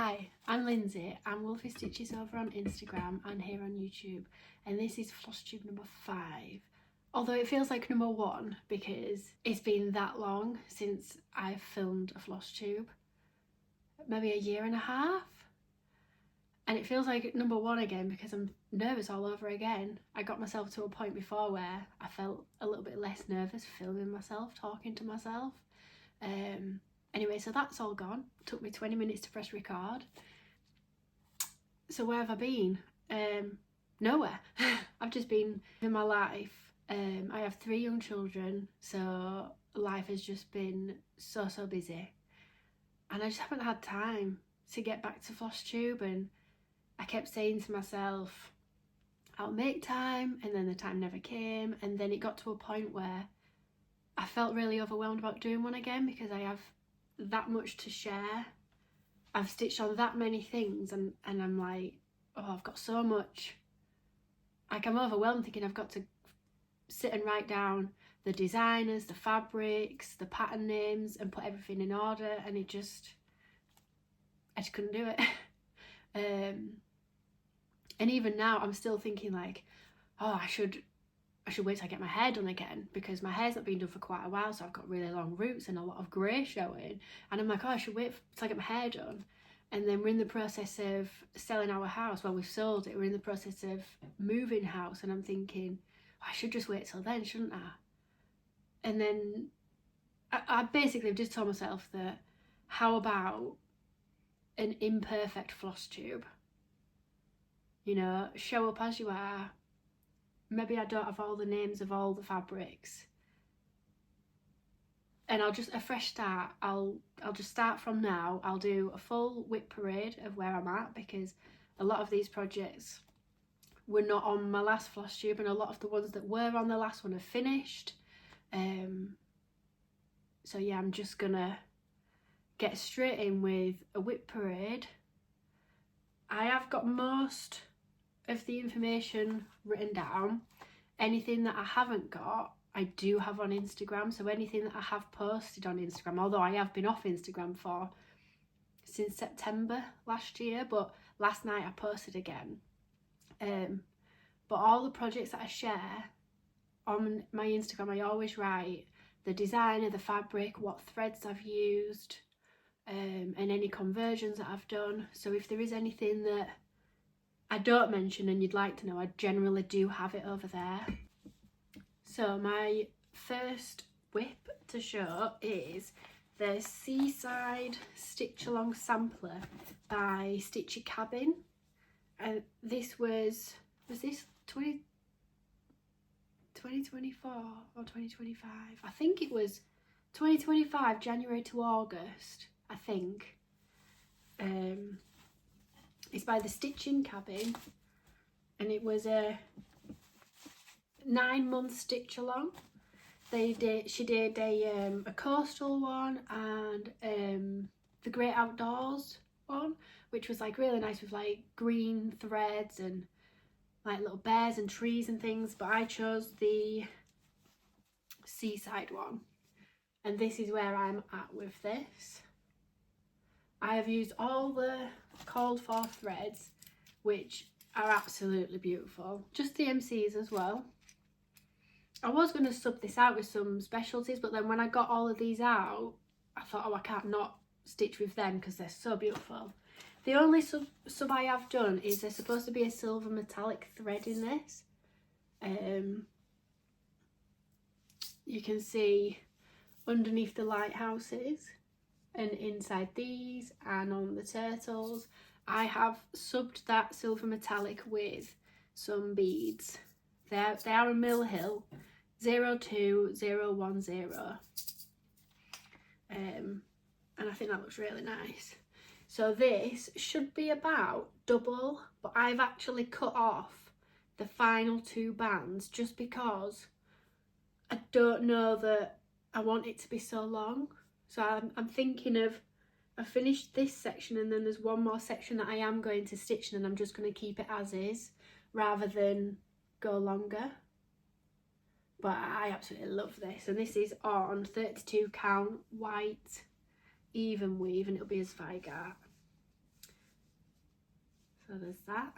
Hi, I'm Lindsay. I'm Wolfie Stitches over on Instagram and here on YouTube, and this is Flosstube number 5. Although it feels like number 1 because it's been that long since I've filmed a Flosstube, maybe a year and a half, and it feels like number 1 again because I'm nervous all over again. I got myself to a point before where I felt a little bit less nervous filming myself, talking to myself. Anyway, so that's all gone. It took me 20 minutes to press record. So where have I been? Nowhere. I've just been in my life. I have 3 young children, so life has just been so busy. And I just haven't had time to get back to Flosstube, and I kept saying to myself, I'll make time, and then the time never came, and then it got to a point where I felt really overwhelmed about doing one again because I have that much to share. I've stitched on that many things and I'm like, oh, I've got so much. Like, I'm overwhelmed thinking I've got to sit and write down the designers, the fabrics, the pattern names and put everything in order, and I just couldn't do it. And even now I'm still thinking like, oh, I should wait till I get my hair done again because my hair's not been done for quite a while, so I've got really long roots and a lot of grey showing, and I'm like, oh, I should wait till I get my hair done. And then we're in the process of selling our house. Well, we've sold it, we're in the process of moving house, and I'm thinking, oh, I should just wait till then, shouldn't I? And then I basically just told myself that, how about an imperfect Flosstube? You know, show up as you are. Maybe I don't have all the names of all the fabrics, and I'll just, a fresh start. I'll just start from now. I'll do a full WIP parade of where I'm at because a lot of these projects were not on my last Flosstube, and a lot of the ones that were on the last one have finished. So yeah, I'm just gonna get straight in with a WIP parade. I have got most of the information written down. Anything that I haven't got, I do have on Instagram. So anything that I have posted on Instagram, although I have been off Instagram since September last year, but last night I posted again. But all the projects that I share on my Instagram, I always write the designer, the fabric, what threads I've used, and any conversions that I've done. So if there is anything that I don't mention and you'd like to know, I generally do have it over there. So my first WIP to show is the Seaside Stitch Along Sampler by Stitchy Cabin. This was this 2024 or 2025? I think it was 2025, January to August, I think. It's by the Stitching Cabin, and it was a 9-month stitch along. She did a coastal one and the Great Outdoors one, which was like really nice with like green threads and like little bears and trees and things, but I chose the Seaside one, and this is where I'm at with this. I have used all the called for threads, which are absolutely beautiful, just the MCs as well. I was going to sub this out with some specialties, but then when I got all of these out, I thought, oh, I can't not stitch with them because they're so beautiful. The only sub I have done is there's supposed to be a silver metallic thread in this. You can see underneath the lighthouses and inside these and on the turtles. I have subbed that silver metallic with some beads. They are a Mill Hill 02010, and I think that looks really nice. So this should be about double, but I've actually cut off the final 2 bands just because I don't know that I want it to be so long. So I'm thinking of, I finished this section and then there's one more section that I am going to stitch, and I'm just going to keep it as is rather than go longer. But I absolutely love this, and this is on 32 count white even weave, and it'll be as Vigar. So there's that.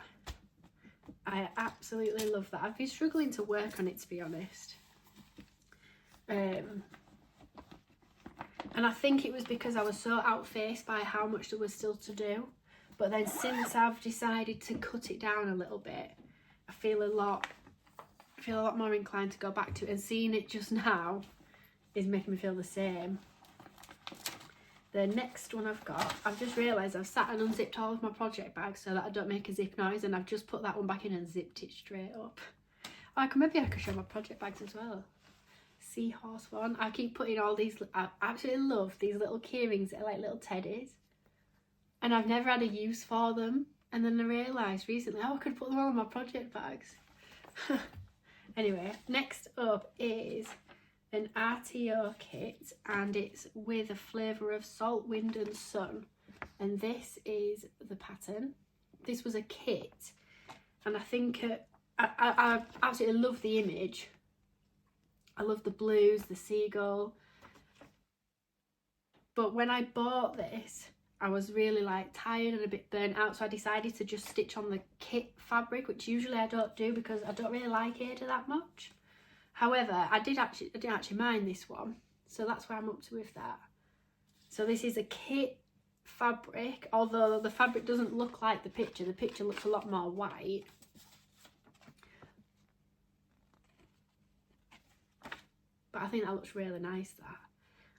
I absolutely love that. I've been struggling to work on it, to be honest. And I think it was because I was so outfaced by how much there was still to do. But then since I've decided to cut it down a little bit, I feel a lot more inclined to go back to it, and seeing it just now is making me feel the same. The next one I've just realised I've sat and unzipped all of my project bags so that I don't make a zip noise, and I've just put that one back in and zipped it straight up. Oh, maybe I could show my project bags as well. Seahorse one. I keep putting all these, I absolutely love these little key rings that are like little teddies, and I've never had a use for them, and then I realised recently, oh, I could put them all in my project bags. Anyway, next up is an RTO kit, and it's with a flavour of salt, wind and sun, and this is the pattern. This was a kit, and I think I absolutely love the image. I love the blues, the seagull, but when I bought this I was really like tired and a bit burnt out, so I decided to just stitch on the kit fabric, which usually I don't do because I don't really like Ada that much. However, I didn't actually mind this one, so that's where I'm up to with that. So this is a kit fabric, although the fabric doesn't look like the picture. The picture looks a lot more white. But I think that looks really nice, that.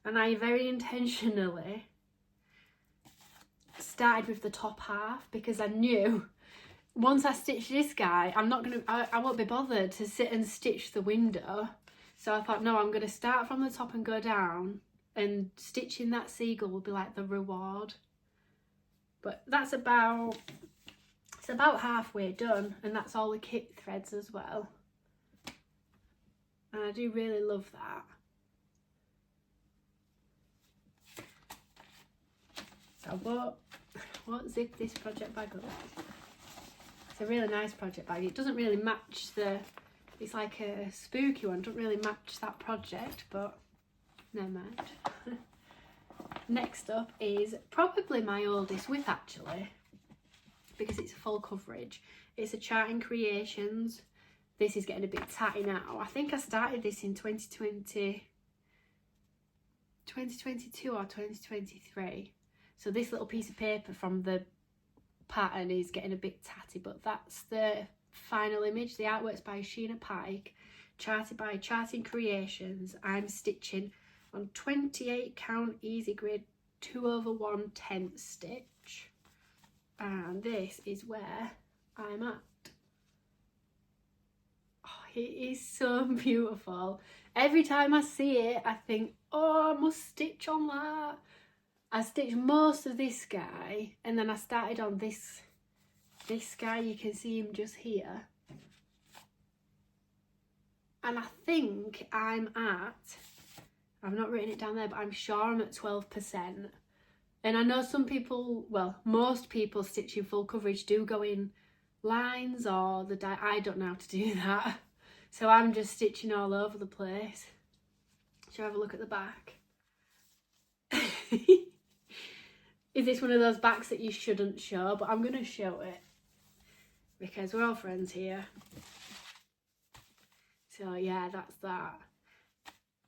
And I very intentionally started with the top half because I knew once I stitch this guy, I won't be bothered to sit and stitch the window. So I thought, no, I'm going to start from the top and go down, and stitching that seagull will be like the reward. But it's about halfway done, and that's all the kit threads as well. And I do really love that. So I won't zip this project bag up. It's a really nice project bag. It doesn't really match it's like a spooky one, doesn't really match that project, but never mind. Next up is probably my oldest WIP actually, because it's a full coverage. It's a Charting Creations. This is getting a bit tatty now. I think I started this in 2022 or 2023. So this little piece of paper from the pattern is getting a bit tatty, but that's the final image. The artwork's by Sheena Pike, charted by Charting Creations. I'm stitching on 28 count easy grid 2/1 10th stitch, and this is where I'm at. Oh, it is so beautiful. Every time I see it I think, oh, I must stitch on that. I stitched most of this guy, and then I started on this guy. You can see him just here. And I think I've not written it down there, but I'm sure I'm at 12%. And I know some people, well, most people stitching full coverage do go in lines or I don't know how to do that. So I'm just stitching all over the place. Shall I have a look at the back? Is this one of those backs that you shouldn't show? But I'm going to show it because we're all friends here. So yeah, that's that.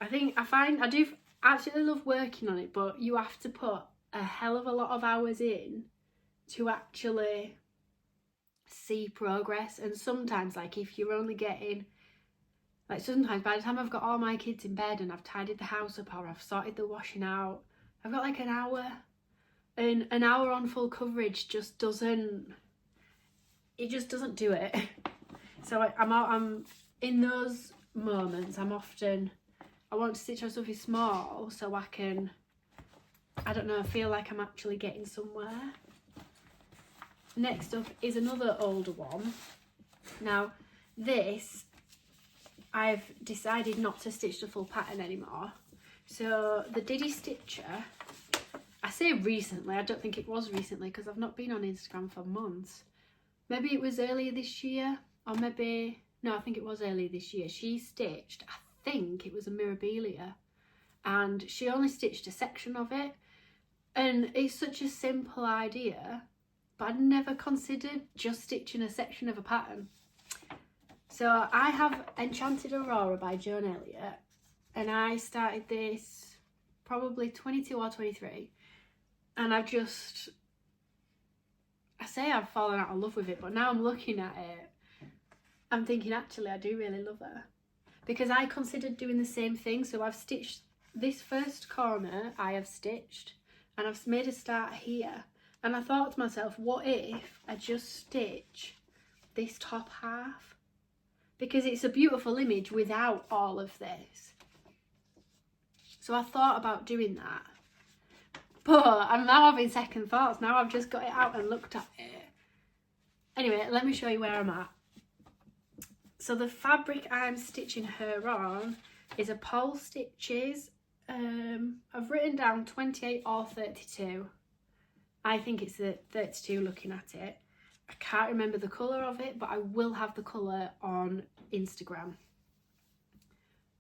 I do absolutely love working on it, but you have to put a hell of a lot of hours in to actually see progress. And sometimes, like, if you're only getting, like, sometimes by the time I've got all my kids in bed and I've tidied the house up or I've sorted the washing out, I've got like an hour. And an hour on full coverage just doesn't do it. So I'm in those moments, I want to stitch on something small so I can, I don't know, feel like I'm actually getting somewhere. Next up is another older one. Now this, I've decided not to stitch the full pattern anymore. So the Diddy Stitcher, I say recently, I don't think it was recently because I've not been on Instagram for months. Maybe it was earlier this year, or maybe, no, I think it was earlier this year. She stitched, I think it was a Mirabilia, and she only stitched a section of it. And it's such a simple idea, but I'd never considered just stitching a section of a pattern. So I have Enchanted Aurora by Joan Elliott, and I started this probably 22 or 23, and I've fallen out of love with it, but now I'm looking at it, I'm thinking actually I do really love her, because I considered doing the same thing. So I've stitched this first corner, I have stitched, and I've made a start here, and I thought to myself, what if I just stitch this top half, because it's a beautiful image without all of this. So I thought about doing that, but I'm now having second thoughts. Now I've just got it out and looked at it. Anyway, let me show you where I'm at. So the fabric I'm stitching her on is a Pole Stitches. I've written down 28 or 32. I think it's the 32 looking at it. I can't remember the colour of it, but I will have the colour on Instagram.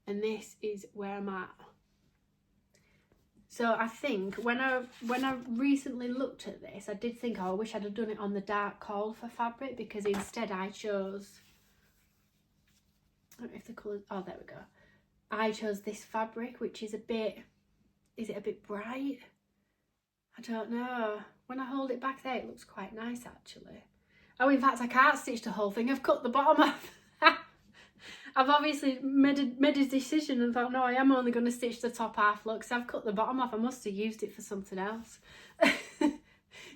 And this is where I'm at. So I think when I recently looked at this, I did think, oh, I wish I'd have done it on the dark coal for fabric, because instead I chose, I don't know if the colour, oh there we go. I chose this fabric, which is a bit, is it a bit bright? I don't know. When I hold it back there, it looks quite nice actually. Oh, in fact, I can't stitch the whole thing. I've cut the bottom off. I've obviously made a decision and thought, no, I am only going to stitch the top half. Look, so I've cut the bottom off. I must have used it for something else.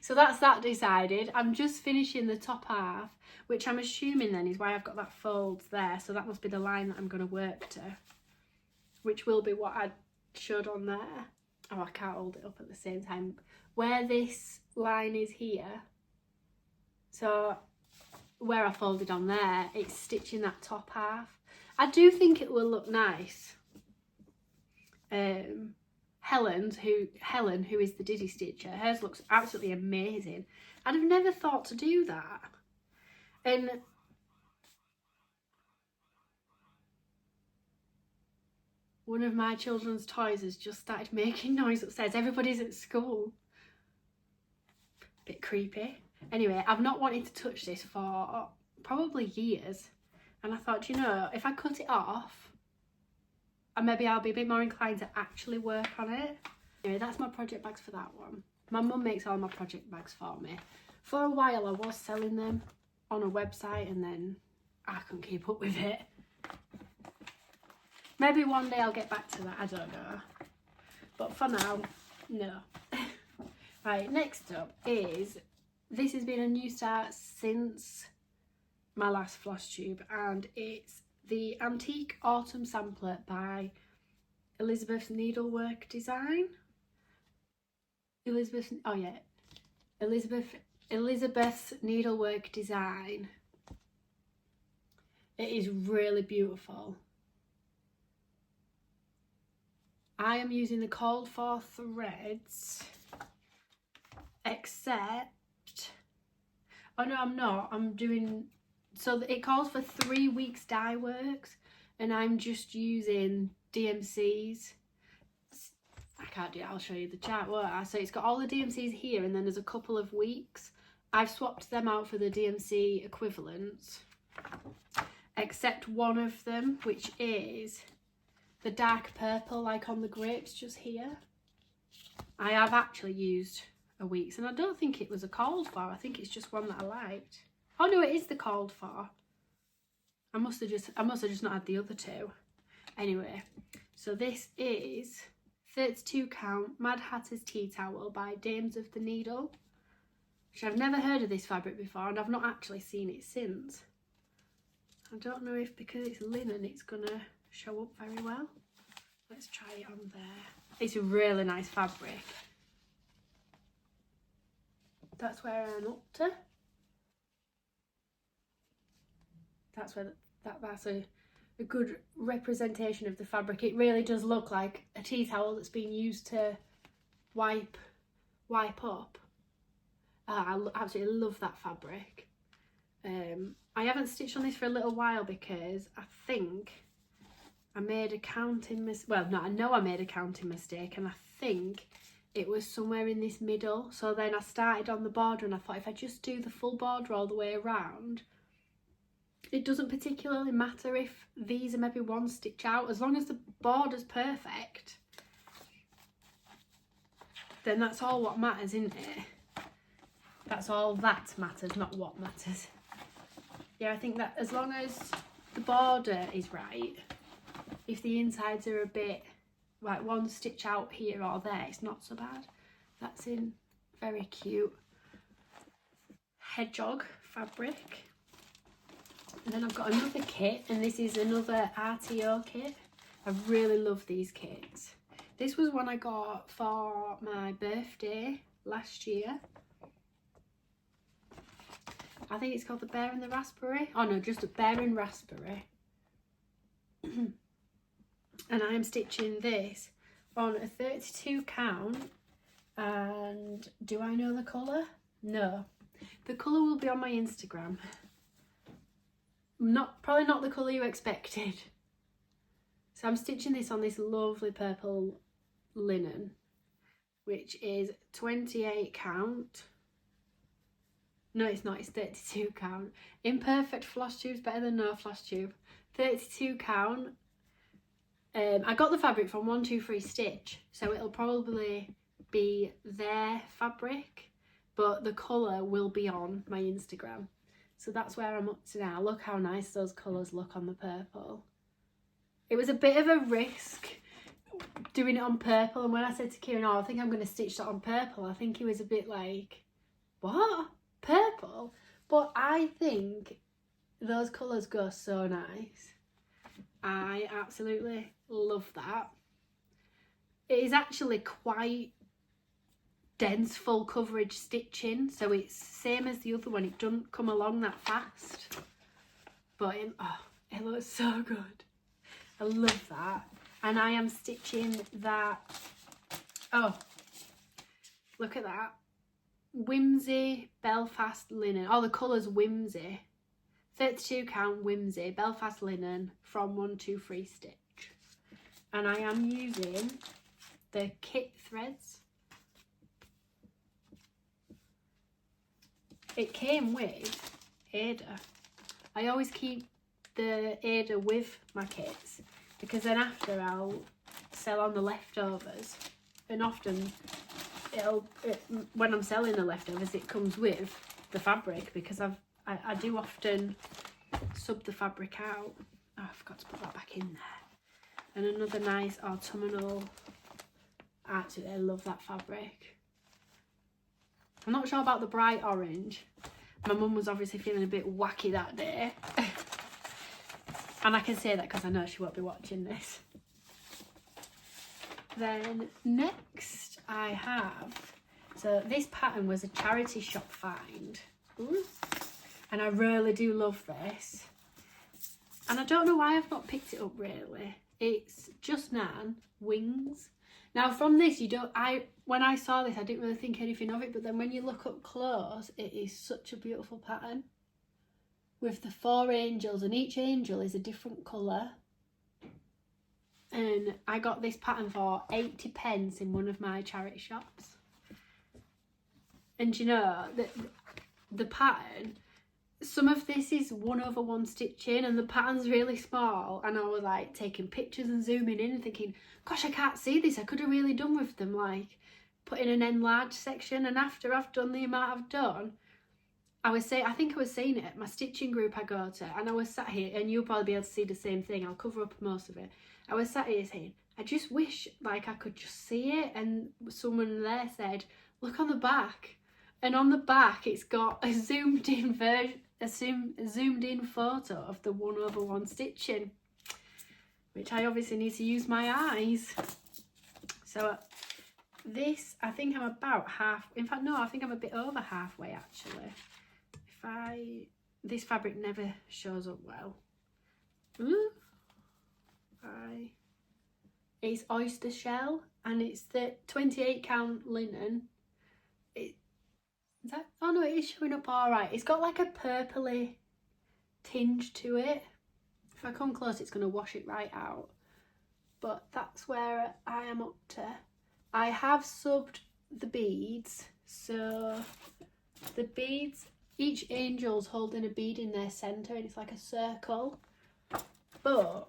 So that's that decided. I'm just finishing the top half, which I'm assuming then is why I've got that fold there. So that must be the line that I'm going to work to, which will be what I showed on there. Oh, I can't hold it up at the same time. Where this line is here, so where I folded on there, it's stitching that top half. I do think it will look nice. Helen, who is the Diddy Stitcher, hers looks absolutely amazing. And I've never thought to do that. And one of my children's toys has just started making noise upstairs. Everybody's at school. Bit creepy. Anyway, I've not wanted to touch this for probably years. And I thought, you know, if I cut it off, and maybe I'll be a bit more inclined to actually work on it. Anyway, that's my project bags for that one. My mum makes all my project bags for me. For a while I was selling them on a website, and then I couldn't keep up with it. Maybe one day I'll get back to that, I don't know. But for now, no. Right, next up is, this has been a new start since my last Flosstube, and it's the Antique Autumn Sampler by Elizabeth's Needlework Design. Elizabeth's Needlework Design. It is really beautiful. I am using the called for threads, except, oh no, I'm not. I'm doing, so it calls for 3 weeks dye works, and I'm just using DMCs. I can't do it, I'll show you the chart, won't I? So it's got all the DMCs here, and then there's a couple of weeks. I've swapped them out for the DMC equivalents, except one of them, which is the dark purple, like on the grapes just here. I have actually used a week's, and I don't think it was a called for. I think it's just one that I liked. Oh no, it is the called for. I must have just not had the other two. Anyway, so this is 32 count Mad Hatter's Tea Towel by Dames of the Needle, which I've never heard of this fabric before, and I've not actually seen it since. I don't know if because it's linen it's gonna show up very well. Let's try it on there. It's a really nice fabric. That's where I'm up to. That's where that's a good representation of the fabric. It really does look like a tea towel that's been used to wipe up. I absolutely love that fabric. I haven't stitched on this for a little while because I think I made a counting mistake. Well, no, I know I made a counting mistake, and I think it was somewhere in this middle. So then I started on the border and I thought if I just do the full border all the way around, it doesn't particularly matter if these are maybe one stitch out, as long as the border's perfect, then that's all what matters, isn't it? That's all that matters, not what matters. Yeah, I think that as long as the border is right, if the insides are a bit like one stitch out here or there, it's not so bad. That's in very cute hedgehog fabric. And then I've got another kit, and this is another RTO kit. I really love these kits. This was one I got for my birthday last year. I think it's called the Bear and the Raspberry. Oh no, just a Bear and Raspberry. And I am stitching this on a 32 count. And do I know the colour? No. The colour will be on my Instagram. Probably not the colour you expected. So I'm stitching this on this lovely purple linen, which is 28 count. No, it's not, it's 32 count. Imperfect floss tube's better than no floss tube. 32 count. I got the fabric from 123 Stitch, so it'll probably be their fabric, but the colour will be on my Instagram. So that's where I'm up to now. Look how nice those colours look on the purple. It was a bit of a risk doing it on purple, and when I said to Kieran, oh, I think I'm going to stitch that on purple, I think he was a bit like, what? Purple? But I think those colours go so nice. I absolutely love that. It is actually quite dense full coverage stitching, so it's same as the other one. It doesn't come along that fast, but it looks so good. I love that. And I am stitching that, oh, look at that, Whimsy Belfast linen. Oh, the colour's Whimsy. 32 count Whimsy Belfast linen from 123 Stitch. And I am using the kit threads. It came with Ada. I always keep the Ada with my kits because then after I'll sell on the leftovers, and often when I'm selling the leftovers it comes with the fabric because I do often sub the fabric out. Oh, I forgot to put that back in there. And another nice autumnal, actually I love that fabric. I'm not sure about the bright orange. My mum was obviously feeling a bit wacky that day. And I can say that because I know she won't be watching this. Then next I have, so this pattern was a charity shop find. Ooh. And I really do love this. And I don't know why I've not picked it up really. It's Just Nan Wings. Now from this, when I saw this I didn't really think anything of it, but then when you look up close, it is such a beautiful pattern with the 4 angels, and each angel is a different colour. And I got this pattern for 80p in one of my charity shops. And you know, the pattern, some of this is 1/1 stitching and the pattern's really small, and I was like taking pictures and zooming in and thinking, gosh, I can't see this, I could have really done with them, like put in an enlarged section. And after I've done the amount I've done, I think I was saying it at my stitching group I go to, and I was sat here, and you'll probably be able to see the same thing, I'll cover up most of it. I was sat here saying, I just wish like I could just see it, and someone there said, look on the back. And on the back it's got a zoomed in version, a zoomed in photo of the 1/1 stitching, which I obviously need to use my eyes. So this, I think I'm about half, in fact no, I think I'm a bit over halfway actually. This fabric never shows up well. Ooh. It's oyster shell, and it's the 28 count linen. Oh no, it is showing up alright. It's got like a purpley tinge to it. If I come close it's going to wash it right out. But that's where I am up to. I have subbed the beads. So the beads, each angel's holding a bead in their centre and it's like a circle. But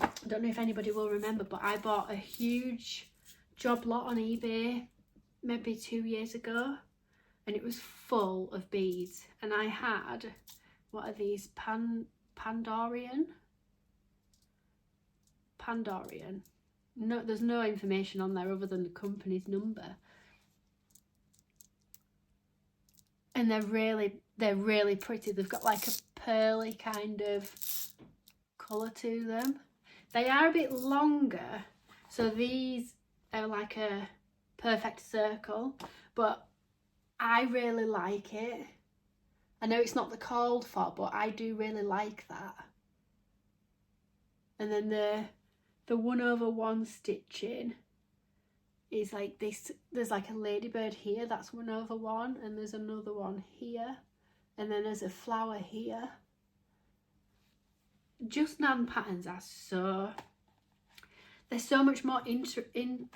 I don't know if anybody will remember, but I bought a huge job lot on eBay maybe 2 years ago, and it was full of beads. And I had, what are these, Pandorian? No, there's no information on there other than the company's number. And they're really pretty. They've got like a pearly kind of colour to them. They are a bit longer, so these are like a perfect circle, but I really like it. I know it's not the called for, but I do really like that. And then the 1/1 stitching is like this. There's like a ladybird here, that's 1/1, and there's another one here, and then there's a flower here. Just Nan patterns are they're so much more intricate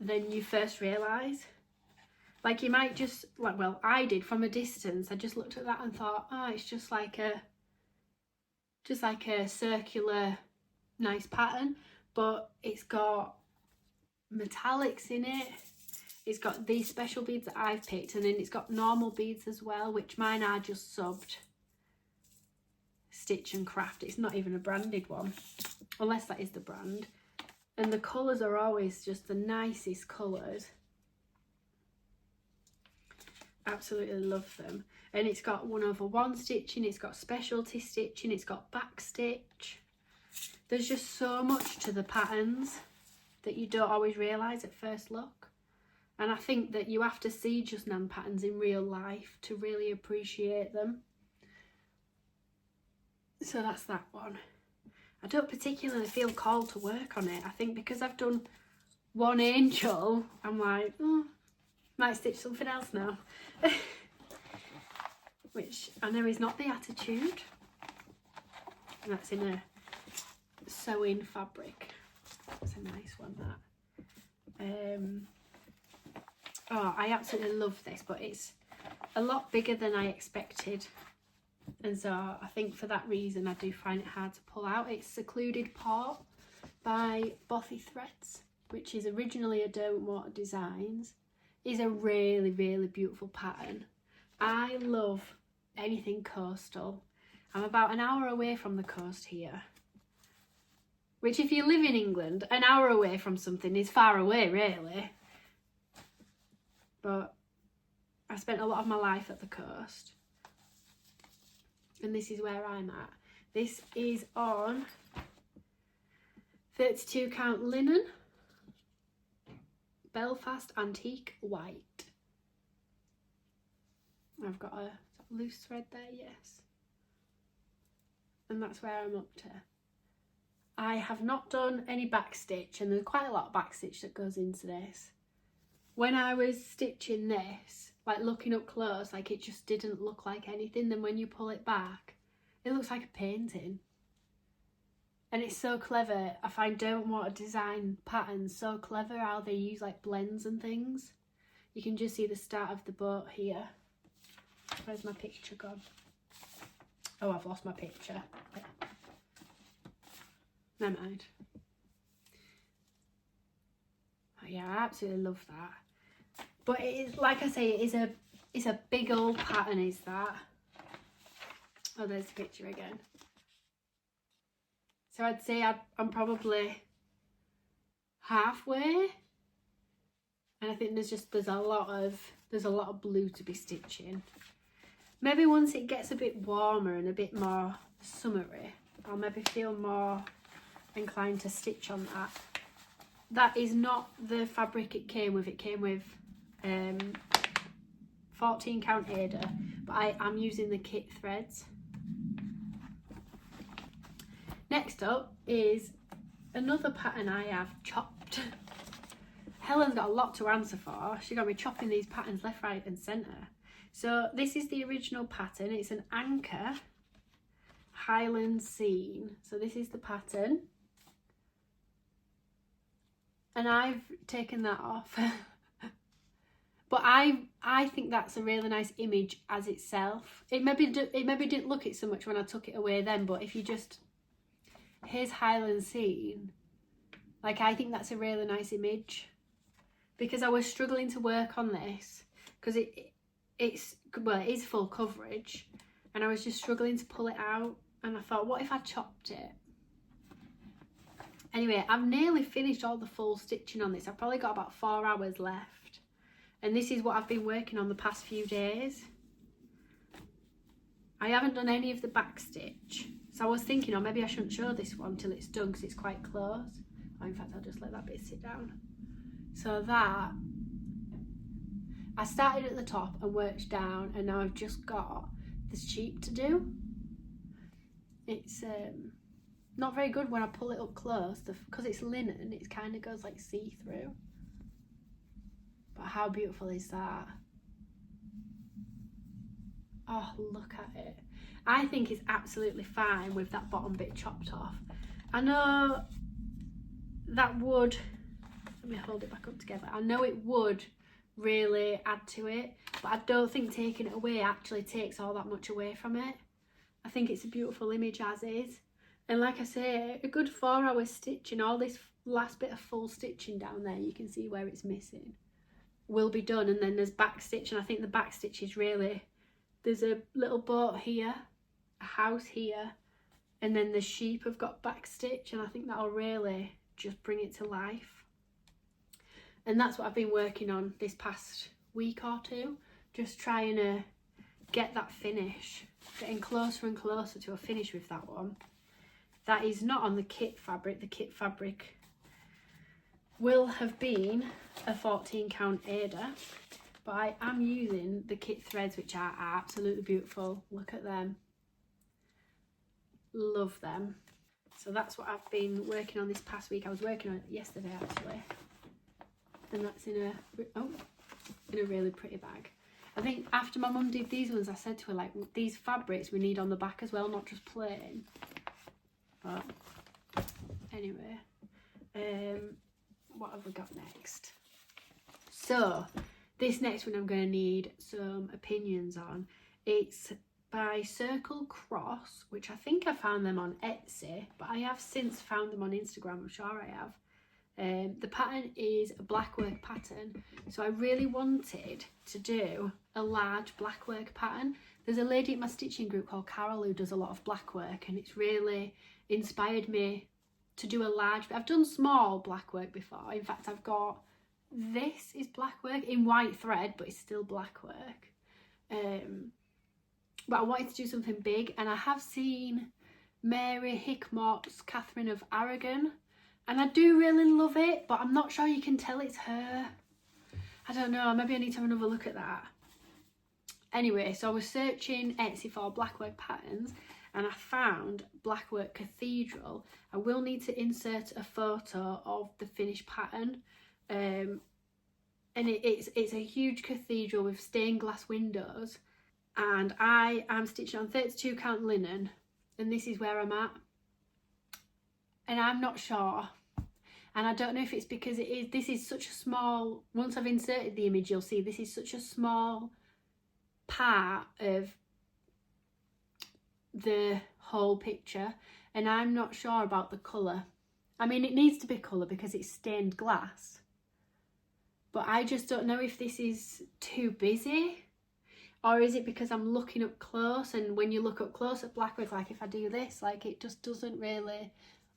than you first realise. Like you might just, like, well, I did from a distance, I just looked at that and thought, oh, it's just like a circular nice pattern, but it's got metallics in it. It's got these special beads that I've picked, and then it's got normal beads as well, which mine are just subbed Stitch and Craft. It's not even a branded one, unless that is the brand. And the colours are always just the nicest colours. Absolutely love them. And it's got 1/1 stitching, it's got specialty stitching, it's got back stitch. There's just so much to the patterns that you don't always realise at first look. And I think that you have to see Just Nan patterns in real life to really appreciate them. So that's that one. I don't particularly feel called to work on it. I think because I've done one angel, I'm like, oh, might stitch something else now. Which I know is not the attitude. And that's in a sewing fabric. That's a nice one, that. Oh, I absolutely love this, but it's a lot bigger than I expected. And so I think for that reason I do find it hard to pull out. It's Secluded Port by Bothy Threads, which is originally a Derwentwater Designs. It's a really, really beautiful pattern. I love anything coastal. I'm about an hour away from the coast here, which if you live in England, an hour away from something is far away really. But I spent a lot of my life at the coast, and this is where I'm at. This is on 32 count linen, Belfast Antique White. I've got a loose thread there, yes. And that's where I'm up to. I have not done any backstitch, and there's quite a lot of backstitch that goes into this. When I was stitching this, like looking up close, like it just didn't look like anything. Then when you pull it back, it looks like a painting. And it's so clever. I find Derwentwater Design patterns so clever, how they use like blends and things. You can just see the start of the boat here. Where's my picture gone? Oh, I've lost my picture. Never mind. Oh, yeah, I absolutely love that. But it is, like I say, it's a big old pattern, is that. Oh, there's the picture again. So I'd say I'm probably halfway, and I think there's a lot of blue to be stitching. Maybe once it gets a bit warmer and a bit more summery, I'll maybe feel more inclined to stitch on that. That is not the fabric it came with. It came with 14 count Ada, but I am using the kit threads. Next up is another pattern I have chopped. Helen's got a lot to answer for. She got me chopping these patterns left, right and centre. So this is the original pattern. It's an anchor Highland scene. So this is the pattern. and I've taken that off. But I think that's a really nice image as itself. It maybe didn't look it so much when I took it away then, but if you just, here's Highland scene, like I think that's a really nice image, because I was struggling to work on this because it's well, it is full coverage, and I was just struggling to pull it out, and I thought, what if I chopped it? Anyway, I've nearly finished all the full stitching on this. I've probably got about 4 hours left. And this is what I've been working on the past few days. I haven't done any of the back stitch. So I was thinking, oh, maybe I shouldn't show this one till it's done because it's quite close. Oh, in fact, I'll just let that bit sit down. So that, I started at the top and worked down, and now I've just got this sheep to do. It's not very good when I pull it up close, because it's linen, it kind of goes like see-through. But how beautiful is that? Oh, look at it. I think it's absolutely fine with that bottom bit chopped off. I know that would, let me hold it back up together. I know it would really add to it, but I don't think taking it away actually takes all that much away from it. I think it's a beautiful image as is. And like I say, a good 4 hours stitching, all this last bit of full stitching down there, you can see where it's missing, will be done. And then there's back stitch, and I think the back stitch is really, there's a little boat here, a house here, and then the sheep have got back stitch, and I think that'll really just bring it to life. And that's what I've been working on this past week or two, just trying to get that finish, getting closer and closer to a finish with that one. That is not on the kit fabric. The kit fabric will have been a 14 count Ada, but I am using the kit threads, which are absolutely beautiful. Look at them, love them. So that's what I've been working on this past week. I was working on it yesterday actually, and that's in a really pretty bag. I think after my mum did these ones, I said to her, like, these fabrics we need on the back as well, not just plain. But anyway, what have we got next? So this next one I'm going to need some opinions on. It's by Circle Cross, which I think I found them on Etsy, but I have since found them on Instagram, I'm sure I have. The pattern is a Blackwork pattern, so I really wanted to do a large Blackwork pattern. There's a lady at my stitching group called Carol who does a lot of Blackwork, and it's really inspired me to do a large. I've done small Blackwork before. In fact, I've got, this is Blackwork in white thread, but it's still Blackwork. But I wanted to do something big, and I have seen Mary Hickmott's Katherine of Aragon, and I do really love it, but I'm not sure you can tell it's her. I don't know, maybe I need to have another look at that. Anyway, so I was searching Etsy for Blackwork patterns, and I found Blackwork Cathedral. I will need to insert a photo of the finished pattern. And it's a huge cathedral with stained glass windows, and I am stitching on 32 count linen, and this is where I'm at. And I'm not sure, and I don't know if it's because this is such a small, once I've inserted the image, you'll see this is such a small part of the whole picture, and I'm not sure about the colour. I mean, it needs to be colour because it's stained glass, but I just don't know if this is too busy, or is it because I'm looking up close, and when you look up close at Blackwork, like if I do this, like it just doesn't really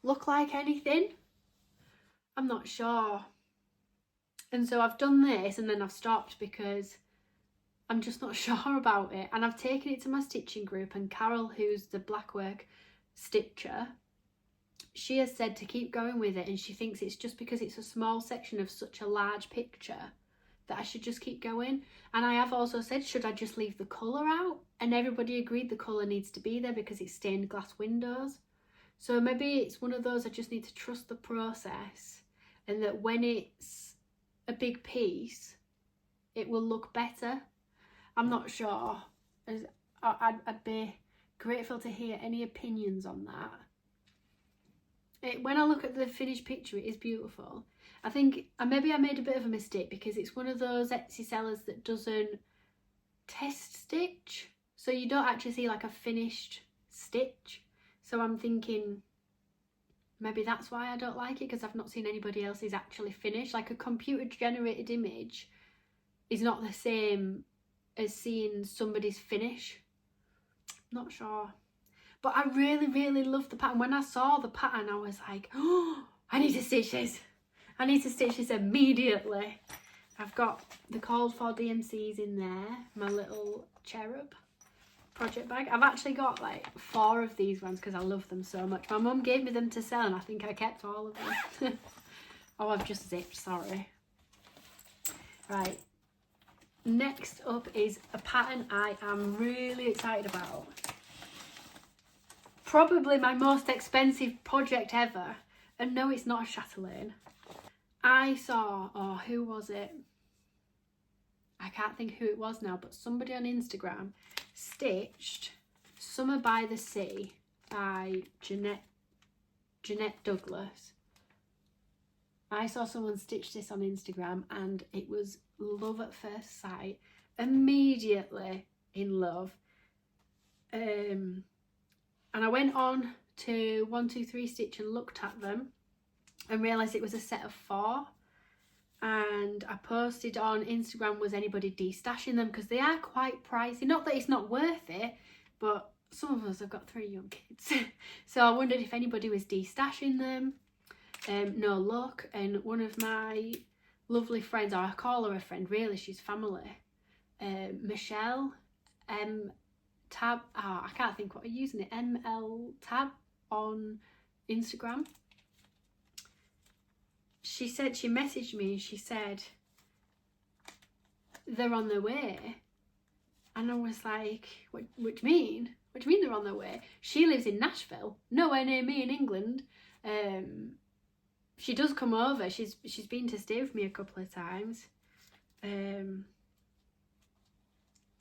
look like anything. I'm not sure. And so I've done this and then I've stopped because I'm just not sure about it. And I've taken it to my stitching group, and Carol, who's the Blackwork stitcher, she has said to keep going with it, and she thinks it's just because it's a small section of such a large picture that I should just keep going. And I have also said, should I just leave the colour out? And everybody agreed the colour needs to be there because it's stained glass windows. So maybe it's one of those, I just need to trust the process, and that when it's a big piece, it will look better. I'm not sure. I'd be grateful to hear any opinions on that. when I look at the finished picture, it is beautiful. I think maybe I made a bit of a mistake because it's one of those Etsy sellers that doesn't test stitch, so you don't actually see like a finished stitch. So I'm thinking maybe that's why I don't like it, because I've not seen anybody else's actually finished. Like a computer generated image is not the same as seeing somebody's finish. Not sure. But I really love the pattern. When I saw the pattern, I was like, oh, I need to stitch this. I need to stitch this immediately. I've got the called for DMCs in there, my little cherub project bag. I've actually got like 4 of these ones because I love them so much. My mum gave me them to sell and I think I kept all of them. Oh, I've just zipped, sorry. Right. Next up is a pattern I am really excited about. Probably my most expensive project ever. And no, it's not a chatelaine. I saw, oh, who was it? I can't think who it was now, but somebody on Instagram stitched Summer by the Sea by Jeanette Douglas. I saw someone stitch this on Instagram and it was love at first sight. Immediately in love. And I went on to 123 Stitch and looked at them and realised it was a set of 4. And I posted on Instagram, was anybody destashing them, because they are quite pricey. Not that it's not worth it, but some of us have got 3 young kids. So I wondered if anybody was destashing them. No luck. And one of my lovely friends, or I call her a friend, really, she's family, Michelle Tab, I can't think what I'm using it, ML Tab on Instagram. She said, she messaged me and she said they're on their way, and I was like, what do you mean? What do you mean they're on their way? She lives in Nashville, nowhere near me in England. She does come over, she's been to stay with me a couple of times, and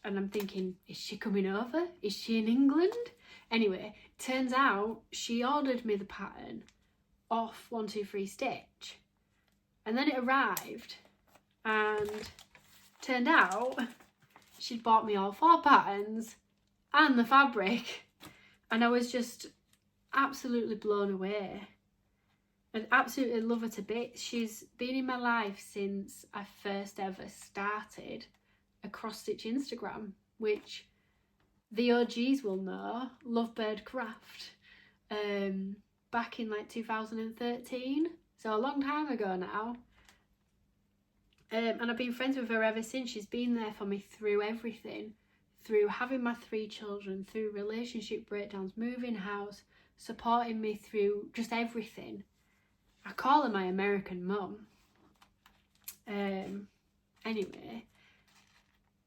I'm thinking, is she coming over? Is she in England? Anyway, turns out she ordered me the pattern off 123 Stitch. And then it arrived and turned out she'd bought me all 4 patterns and the fabric. And I was just absolutely blown away. I absolutely love her to bits. She's been in my life since I first ever started a cross-stitch Instagram, which the OGs will know, Lovebird Craft, back in like 2013, so a long time ago now. And I've been friends with her ever since. She's been there for me through everything, through having my 3 children, through relationship breakdowns, moving house, supporting me through just everything. I call her my American mum. Anyway,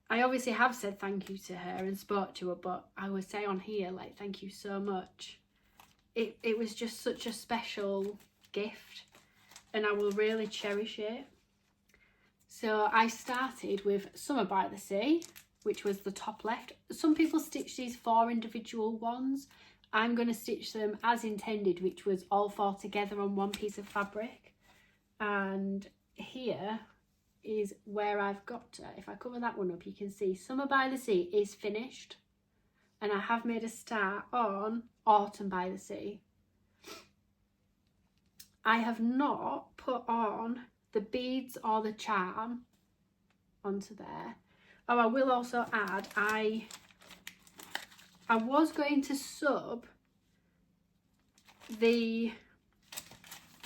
I obviously have said thank you to her and spoke to her, but I would say on here, like, thank you so much. It was just such a special gift and I will really cherish it. So I started with Summer by the Sea, which was the top left. Some people stitch these 4 individual ones. I'm going to stitch them as intended, which was all 4 together on one piece of fabric. And here is where I've got to. If I cover that one up, you can see Summer by the Sea is finished. And I have made a start on Autumn by the Sea. I have not put on the beads or the charm onto there. Oh, I will also add, I was going to sub the,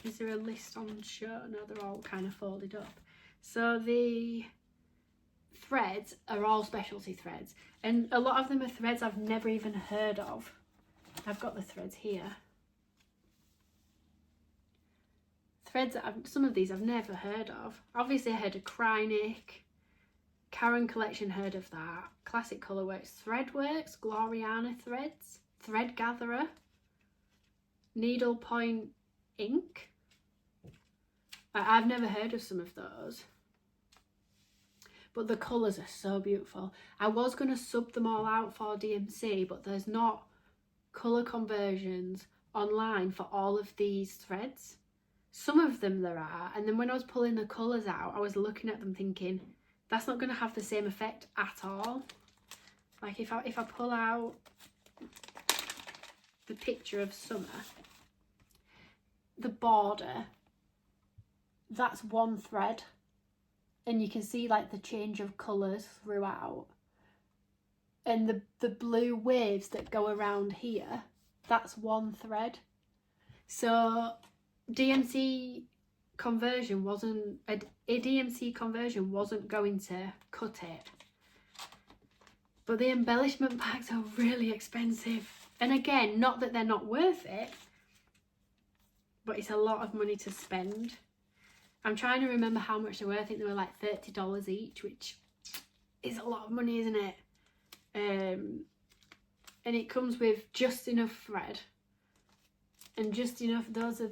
is there a list on show? No, they're all kind of folded up. So the threads are all specialty threads, and a lot of them are threads I've never even heard of. I've got the threads here. Threads that some of these I've never heard of. Obviously I heard of Krynic, Karen Collection, heard of that. Classic Colourworks, Threadworks, Gloriana Threads, Thread Gatherer, Needlepoint Ink. I've never heard of some of those. But the colours are so beautiful. I was going to sub them all out for DMC, but there's not colour conversions online for all of these threads. Some of them there are, and then when I was pulling the colours out, I was looking at them thinking, that's not going to have the same effect at all. Like if I pull out the picture of summer, the border, that's one thread, and you can see like the change of colours throughout. And the blue waves that go around here, that's one thread. So DMC conversion wasn't a DMC conversion wasn't going to cut it. But the embellishment packs are really expensive. And again, not that they're not worth it, but it's a lot of money to spend. I'm trying to remember how much they were. I think they were like $30 each, which is a lot of money, isn't it? And it comes with just enough thread and just enough. Those are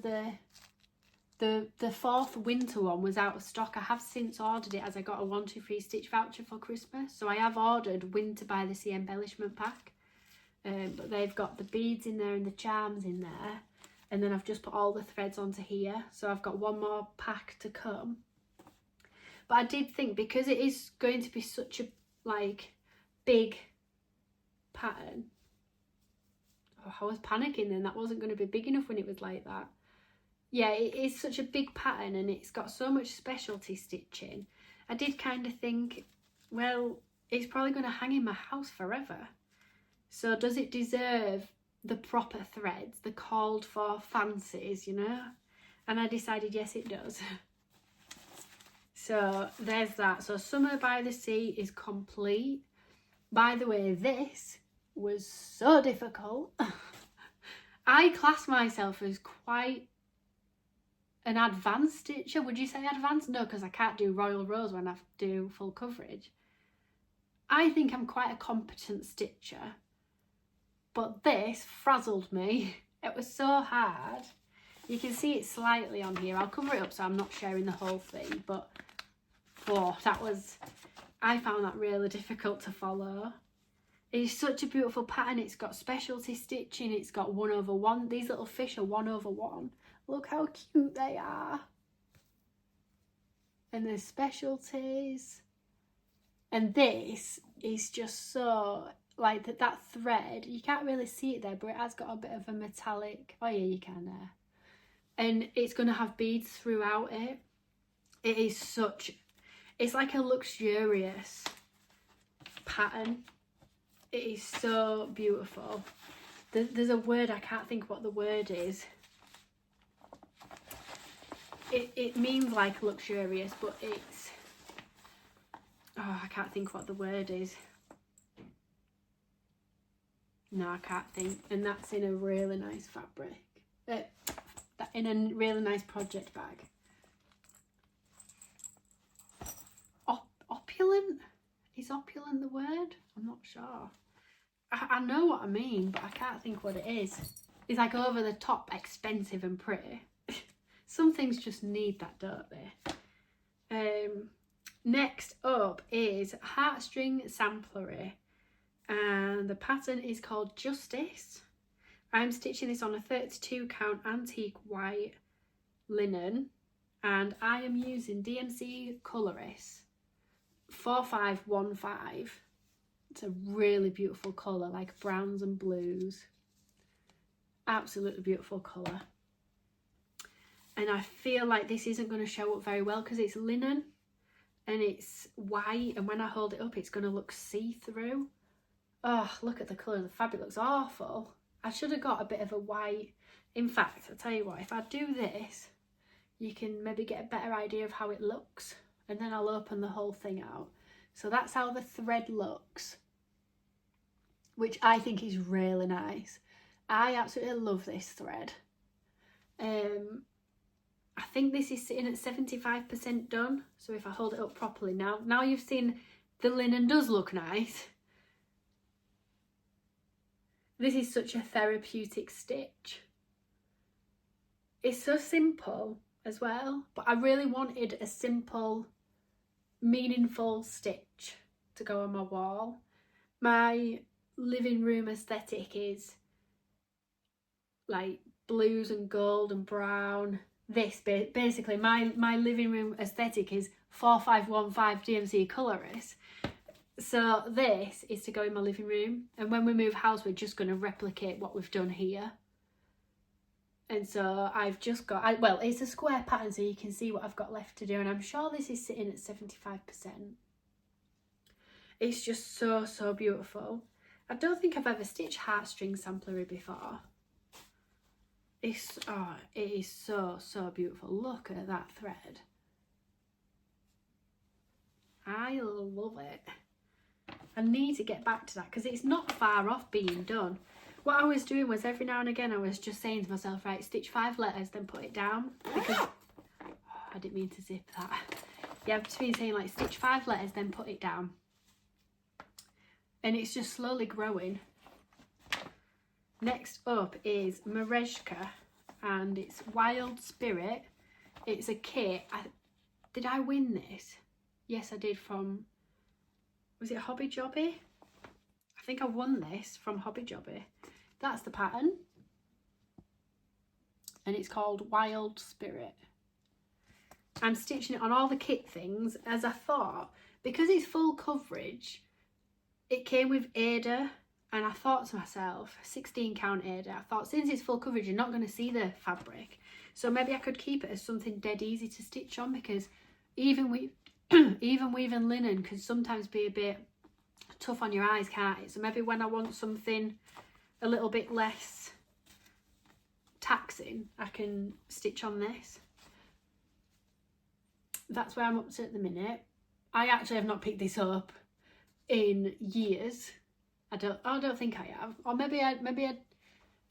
the fourth winter one was out of stock. I have since ordered it as I got a 1 2 3 stitch voucher for Christmas, so I have ordered Winter by the Sea embellishment pack, but they've got the beads in there and the charms in there, and then I've just put all the threads onto here, so I've got one more pack to come. But I did think, because it is going to be such a like big pattern, I was panicking then, that wasn't going to be big enough when it was like that. Yeah, it is such a big pattern and it's got so much specialty stitching. I did kind of think, well, it's probably going to hang in my house forever. So does it deserve the proper threads, the called for fancies, you know? And I decided yes, it does. So there's that. So Summer by the Sea is complete. By the way, this was so difficult. I class myself as quite an advanced stitcher. Would you say advanced? No, because I can't do Royal Rose when I do full coverage. I think I'm quite a competent stitcher, but this frazzled me. It was so hard. You can see it slightly on here. I'll cover it up so I'm not sharing the whole thing, but oh, I found that really difficult to follow. It's such a beautiful pattern. It's got specialty stitching. It's got 1/1. These little fish are 1/1. Look how cute they are. And there's specialties. And this is just so, like that thread, you can't really see it there, but it has got a bit of a metallic, oh yeah, you can there. And it's going to have beads throughout it. It is such, it's like a luxurious pattern. It is so beautiful. There's a word, I can't think what the word is. It means like luxurious, but it's, oh, I can't think what the word is. No, I can't think. And that's in a really nice fabric. In a really nice project bag. Opulent? Is opulent the word? I'm not sure. I know what I mean, but I can't think what it is. It's like over the top, expensive and pretty. Some things just need that, don't they? Next up is Heartstring Samplery, and the pattern is called Justice. I'm stitching this on a 32 count antique white linen, and I am using DMC Coloris 4515. It's a really beautiful colour, like browns and blues. Absolutely beautiful colour. And I feel like this isn't going to show up very well because it's linen and it's white, and when I hold it up it's going to look see-through. Oh, look at the colour of the fabric, looks awful. I should have got a bit of a white. In fact, I'll tell you what, if I do this, you can maybe get a better idea of how it looks, and then I'll open the whole thing out. So that's how the thread looks, which I think is really nice. I absolutely love this thread. I think this is sitting at 75% done. So if I hold it up properly now you've seen the linen does look nice. This is such a therapeutic stitch. It's so simple as well, but I really wanted a simple, meaningful stitch to go on my wall. My living room aesthetic is like blues and gold and brown. This basically my living room aesthetic is 4515 DMC colorist. So this is to go in my living room, and when we move house we're just going to replicate what we've done here. And so I've just got, well, it's a square pattern so you can see what I've got left to do, and I'm sure this is sitting at 75%. It's just so, so beautiful. I don't think I've ever stitched heartstring samplery before. It's, oh, it is so, so beautiful. Look at that thread. I love it. I need to get back to that because it's not far off being done. What I was doing was every now and again I was just saying to myself, right, stitch 5 letters, then put it down. Because, oh, I didn't mean to zip that. Yeah, I've just been saying like stitch 5 letters, then put it down. And it's just slowly growing. Next up is Merezhka, and it's Wild Spirit. It's a kit. Did I win this? Yes, I did, from, was it Hobby Jobby? I think I won this from Hobby Jobby. That's the pattern. And it's called Wild Spirit. I'm stitching it on all the kit things, as I thought, because it's full coverage, it came with Ada, and I thought to myself, 16 count Ada, I thought since it's full coverage you're not going to see the fabric, so maybe I could keep it as something dead easy to stitch on, because even weaving linen can sometimes be a bit tough on your eyes, can't it? So maybe when I want something a little bit less taxing, I can stitch on this. That's where I'm up to at the minute. I actually have not picked this up in years. I don't think I have. Or maybe I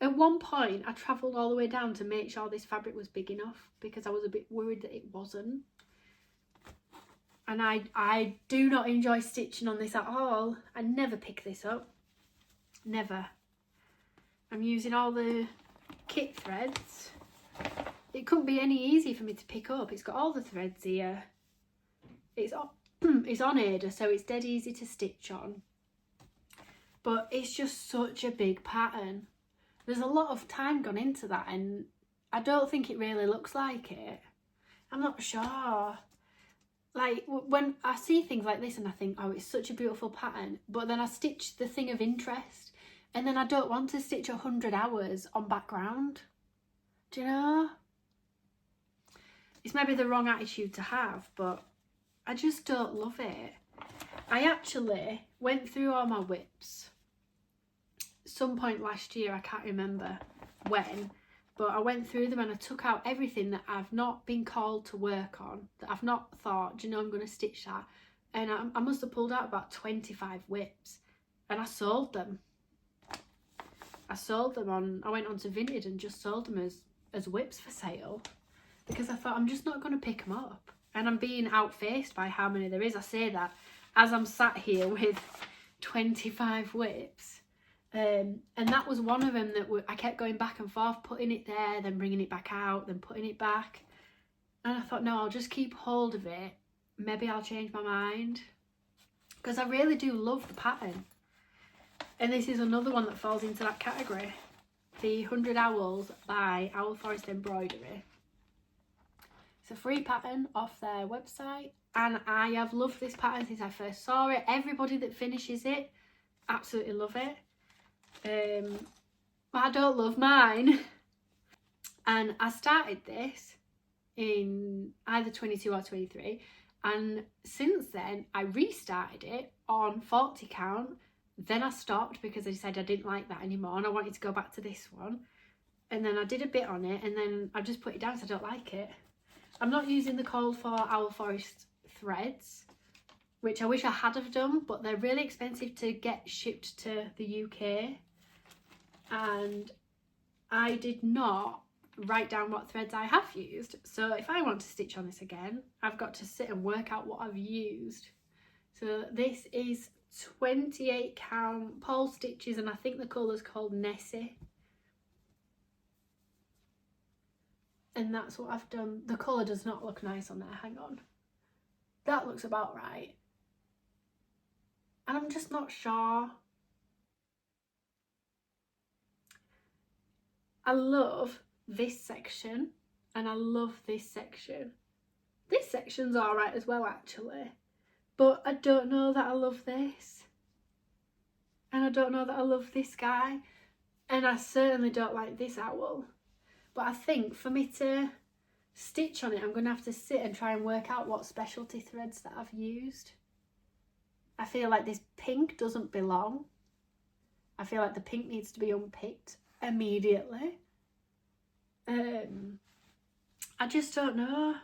at one point I travelled all the way down to make sure this fabric was big enough, because I was a bit worried that it wasn't. And I do not enjoy stitching on this at all. I never pick this up. Never. I'm using all the kit threads. It couldn't be any easier for me to pick up. It's got all the threads here. It's on Ada, so it's dead easy to stitch on. But it's just such a big pattern. There's a lot of time gone into that, and I don't think it really looks like it. I'm not sure. Like, when I see things like this and I think, oh, it's such a beautiful pattern, but then I stitch the thing of interest, and then I don't want to stitch 100 hours on background. Do you know? It's maybe the wrong attitude to have, but I just don't love it. I actually went through all my WIPs some point last year, I can't remember when, but I went through them and I took out everything that I've not been called to work on, that I've not thought, do you know, I'm going to stitch that. And I must have pulled out about 25 WIPs, and I sold them. I went onto Vinted and just sold them as WIPs for sale, because I thought I'm just not going to pick them up. And I'm being outfaced by how many there is. I say that as I'm sat here with 25 WIPs. And that was one of them that I kept going back and forth, putting it there, then bringing it back out, then putting it back. And I thought, no, I'll just keep hold of it. Maybe I'll change my mind. Because I really do love the pattern. And this is another one that falls into that category. The 100 Owls by Owl Forest Embroidery. It's a free pattern off their website, and I have loved this pattern since I first saw it. Everybody that finishes it absolutely love it. But I don't love mine. And I started this in either 22 or 23, and since then I restarted it on 40 count. Then I stopped because I decided I didn't like that anymore and I wanted to go back to this one. And then I did a bit on it, and then I just put it down because I don't like it. I'm not using the called for Owl Forest threads, which I wish I had have done, but they're really expensive to get shipped to the UK. And I did not write down what threads I have used. So if I want to stitch on this again, I've got to sit and work out what I've used. So this is 28 count pole stitches, and I think the colour's called Nessie. And that's what I've done. The colour does not look nice on there, hang on. That looks about right. And I'm just not sure. I love this section and I love this section. This section's alright as well actually, but I don't know that I love this. And I don't know that I love this guy. And I certainly don't like this owl. But I think for me to stitch on it, I'm going to have to sit and try and work out what specialty threads that I've used. I feel like this pink doesn't belong. I feel like the pink needs to be unpicked immediately. I just don't know.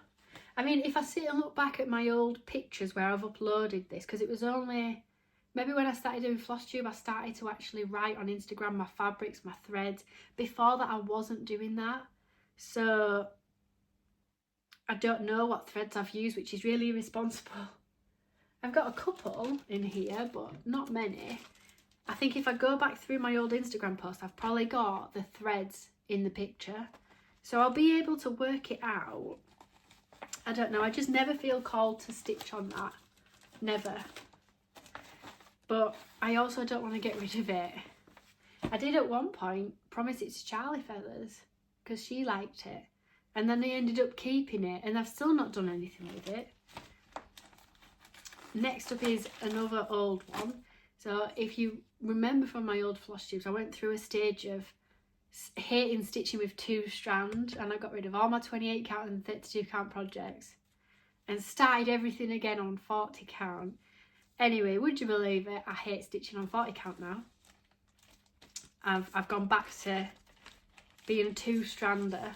I mean, if I sit and look back at my old pictures where I've uploaded this, because it was only, maybe when I started doing Flosstube, I started to actually write on Instagram my fabrics, my threads. Before that, I wasn't doing that. So I don't know what threads I've used, which is really irresponsible. I've got a couple in here, but not many. I think if I go back through my old Instagram posts, I've probably got the threads in the picture. So I'll be able to work it out. I don't know, I just never feel called to stitch on that. Never. But I also don't want to get rid of it. I did at one point promise it to Charlie Feathers because she liked it. And then they ended up keeping it and I've still not done anything with it. Next up is another old one. So if you remember from my old Flosstubes, I went through a stage of hating stitching with 2 strand and I got rid of all my 28 count and 32 count projects and started everything again on 40 count. Anyway, would you believe it, I hate stitching on 40 count now. I've gone back to being 2-strander.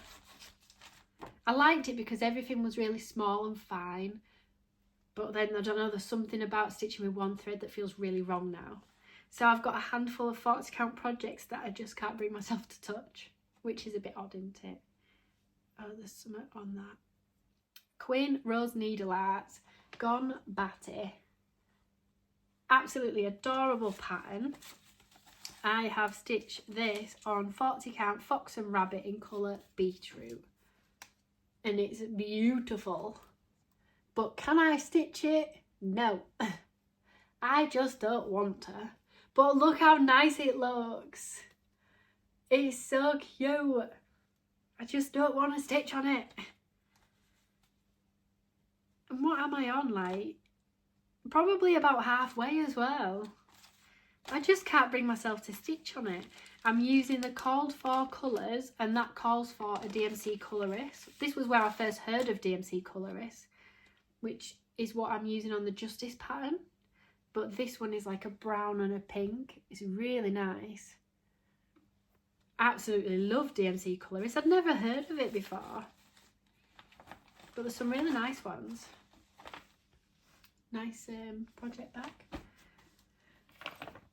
I liked it because everything was really small and fine, but then I don't know, there's something about stitching with 1 thread that feels really wrong now. So I've got a handful of 40 count projects that I just can't bring myself to touch, which is a bit odd, isn't it? Oh, there's something on that. Queen Rose Needle Arts, Gone Batty. Absolutely adorable pattern. I have stitched this on 40 count Fox and Rabbit in colour Beetroot. And it's beautiful. But can I stitch it? No. I just don't want to. But look how nice it looks. It's so cute. I just don't want to stitch on it. And what am I on, like? Probably about halfway as well. I just can't bring myself to stitch on it. I'm using the called for colours and that calls for a DMC colorist. This was where I first heard of DMC colorist, which is what I'm using on the Justice pattern. But this one is like a brown and a pink. It's really nice. Absolutely love DMC colorist. I'd never heard of it before. But there's some really nice ones. Nice project back.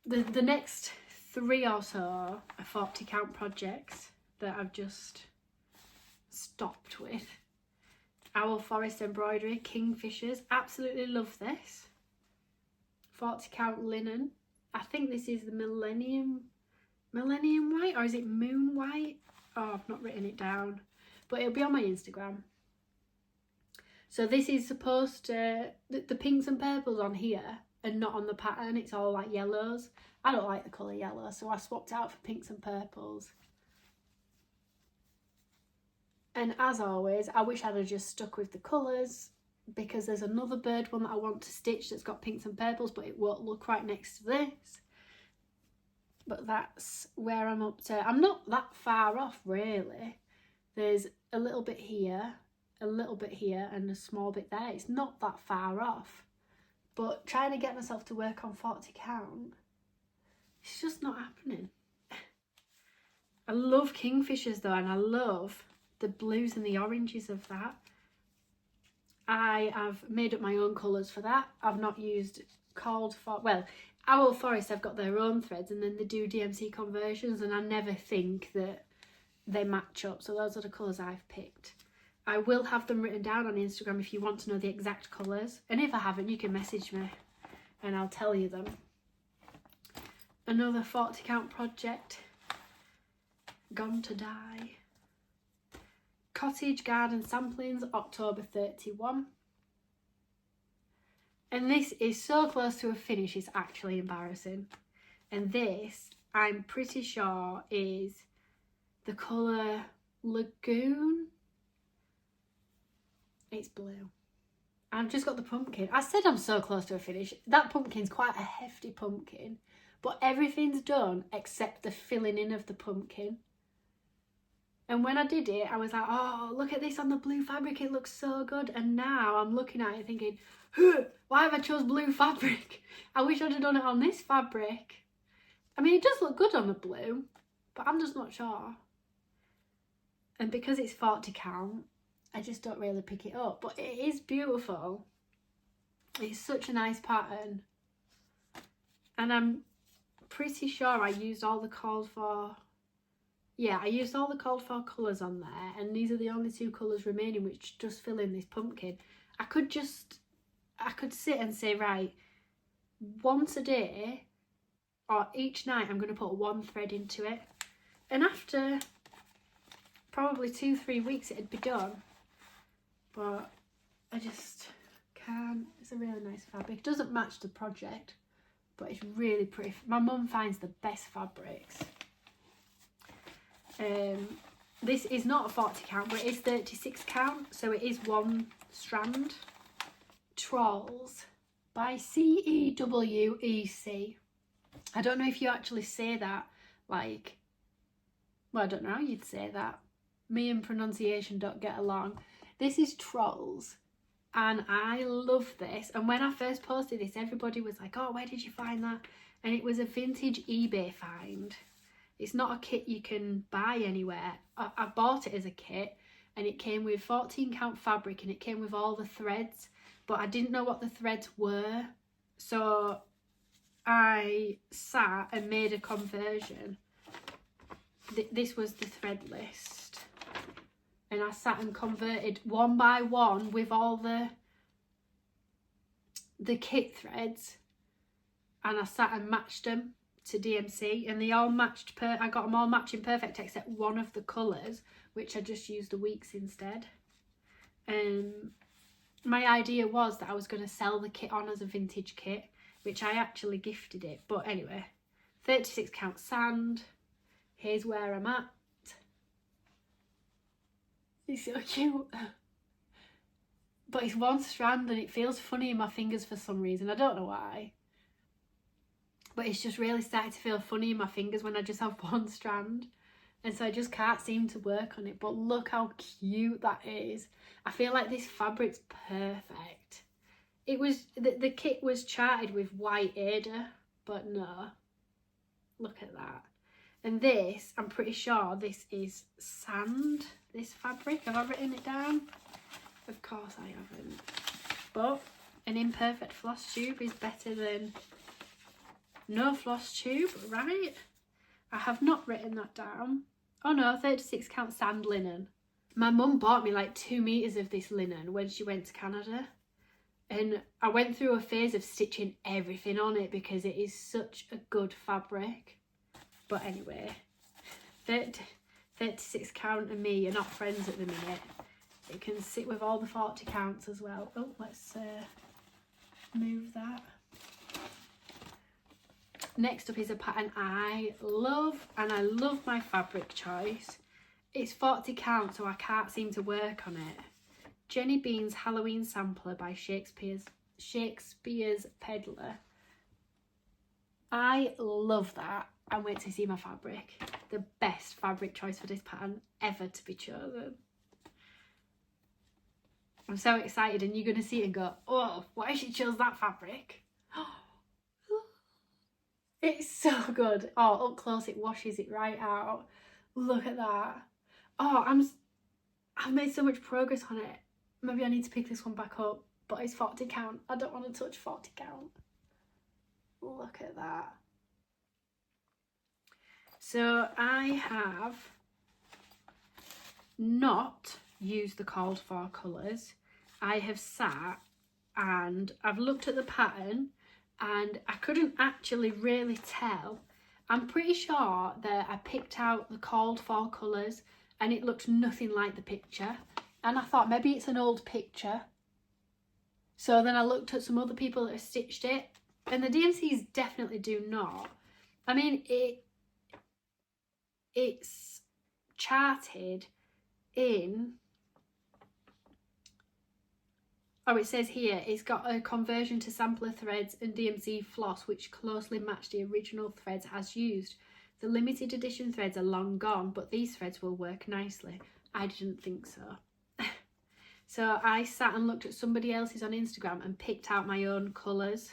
The next 3 or so are 40 count projects that I've just stopped with. Owl Forest Embroidery, Kingfishers. Absolutely love this. 40 count linen. I think this is the Millennium White, or is it Moon White? Oh, I've not written it down, but it'll be on my Instagram. So this is supposed to, the pinks and purples on here and not on the pattern. It's all like yellows. I don't like the colour yellow, so I swapped out for pinks and purples. And as always, I wish I'd have just stuck with the colours, because there's another bird one that I want to stitch that's got pinks and purples, but it won't look right next to this. But that's where I'm up to. I'm not that far off, really. There's a little bit here, a little bit here, and a small bit there. It's not that far off. But trying to get myself to work on 40 count, it's just not happening. I love Kingfishers though, and I love the blues and the oranges of that. I have made up my own colours for that. I've not used called for, well, Owl Forest have got their own threads and then they do DMC conversions, and I never think that they match up. So those are the colours I've picked. I will have them written down on Instagram if you want to know the exact colours. And if I haven't, you can message me and I'll tell you them. Another 40 count project, Gone to Die. Cottage Garden Samplings, October 31. And this is so close to a finish, it's actually embarrassing. And this, I'm pretty sure, is the colour Lagoon. It's blue. I've just got the pumpkin. I said I'm so close to a finish. That pumpkin's quite a hefty pumpkin, but everything's done except the filling in of the pumpkin. And when I did it, I was like, oh, look at this on the blue fabric, it looks so good. And now I'm looking at it thinking, why have I chose blue fabric? I wish I'd have done it on this fabric. I mean, it does look good on the blue, but I'm just not sure. And because it's 40 count, I just don't really pick it up. But it is beautiful. It's such a nice pattern. And I'm pretty sure I used all the called for... Yeah, I used all the called for colours on there, and these are the only 2 colours remaining which just fill in this pumpkin. I could sit and say, right, once a day or each night I'm going to put 1 thread into it, and after probably 2-3 weeks it'd be done. But I just can't. It's a really nice fabric. It doesn't match the project, but it's really pretty. My mum finds the best fabrics. This is not a 40 count, but it is 36 count, so it is 1 strand. Trolls by CEWEC. I don't know if you actually say that, like, well, I don't know how you'd say that. Me and pronunciation don't get along. This is Trolls, and I love this. And when I first posted this, everybody was like, oh, where did you find that? And it was a vintage eBay find. It's not a kit you can buy anywhere. I bought it as a kit, and it came with 14 count fabric, and it came with all the threads, but I didn't know what the threads were. So I sat and made a conversion. This was the thread list. And I sat and converted 1 by 1 with all the kit threads. And I sat and matched them to DMC, and they all matched. I got them all matching perfect except one of the colours, which I just used the weeks instead. My idea was that I was going to sell the kit on as a vintage kit, which I actually gifted it. But anyway, 36 count sand. Here's where I'm at. It's so cute. But it's 1 strand, and it feels funny in my fingers for some reason. I don't know why. But it's just really started to feel funny in my fingers when I just have 1 strand. And so I just can't seem to work on it. But look how cute that is. I feel like this fabric's perfect. It was, the kit was charted with white Ada, but no. Look at that. And this, I'm pretty sure this is sand, this fabric. Have I written it down? Of course I haven't. But an imperfect floss tube is better than no floss tube, right? I have not written that down. Oh no, 36 count sand linen. My mum bought me like 2 meters of this linen when she went to Canada. And I went through a phase of stitching everything on it because it is such a good fabric. But anyway, 36 count and me are not friends at the minute. It can sit with all the 40 counts as well. Oh, let's move that. Next up is a pattern I love, and I love my fabric choice. It's 40 count, so I can't seem to work on it. Jenny Bean's Halloween Sampler by Shakespeare's Peddler. I love that. And wait to see my fabric. The best fabric choice for this pattern ever to be chosen. I'm so excited, and you're going to see it and go, oh, why she chose that fabric? It's so good. Oh, up close it washes it right out. Look at that. Oh, I've made so much progress on it. Maybe I need to pick this one back up, but it's 40 count. I don't want to touch 40 count. Look at that. So I have not used the called for colours. I have sat and I've looked at the pattern, and I couldn't actually really tell. I'm pretty sure that I picked out the called for colours and it looked nothing like the picture. And I thought maybe it's an old picture. So then I looked at some other people that have stitched it, and the DMCs definitely do not. I mean, it's charted in, oh, it says here, it's got a conversion to sampler threads and DMC floss which closely match the original threads as used. The limited edition threads are long gone, but these threads will work nicely. I didn't think so. So I sat and looked at somebody else's on Instagram and picked out my own colours.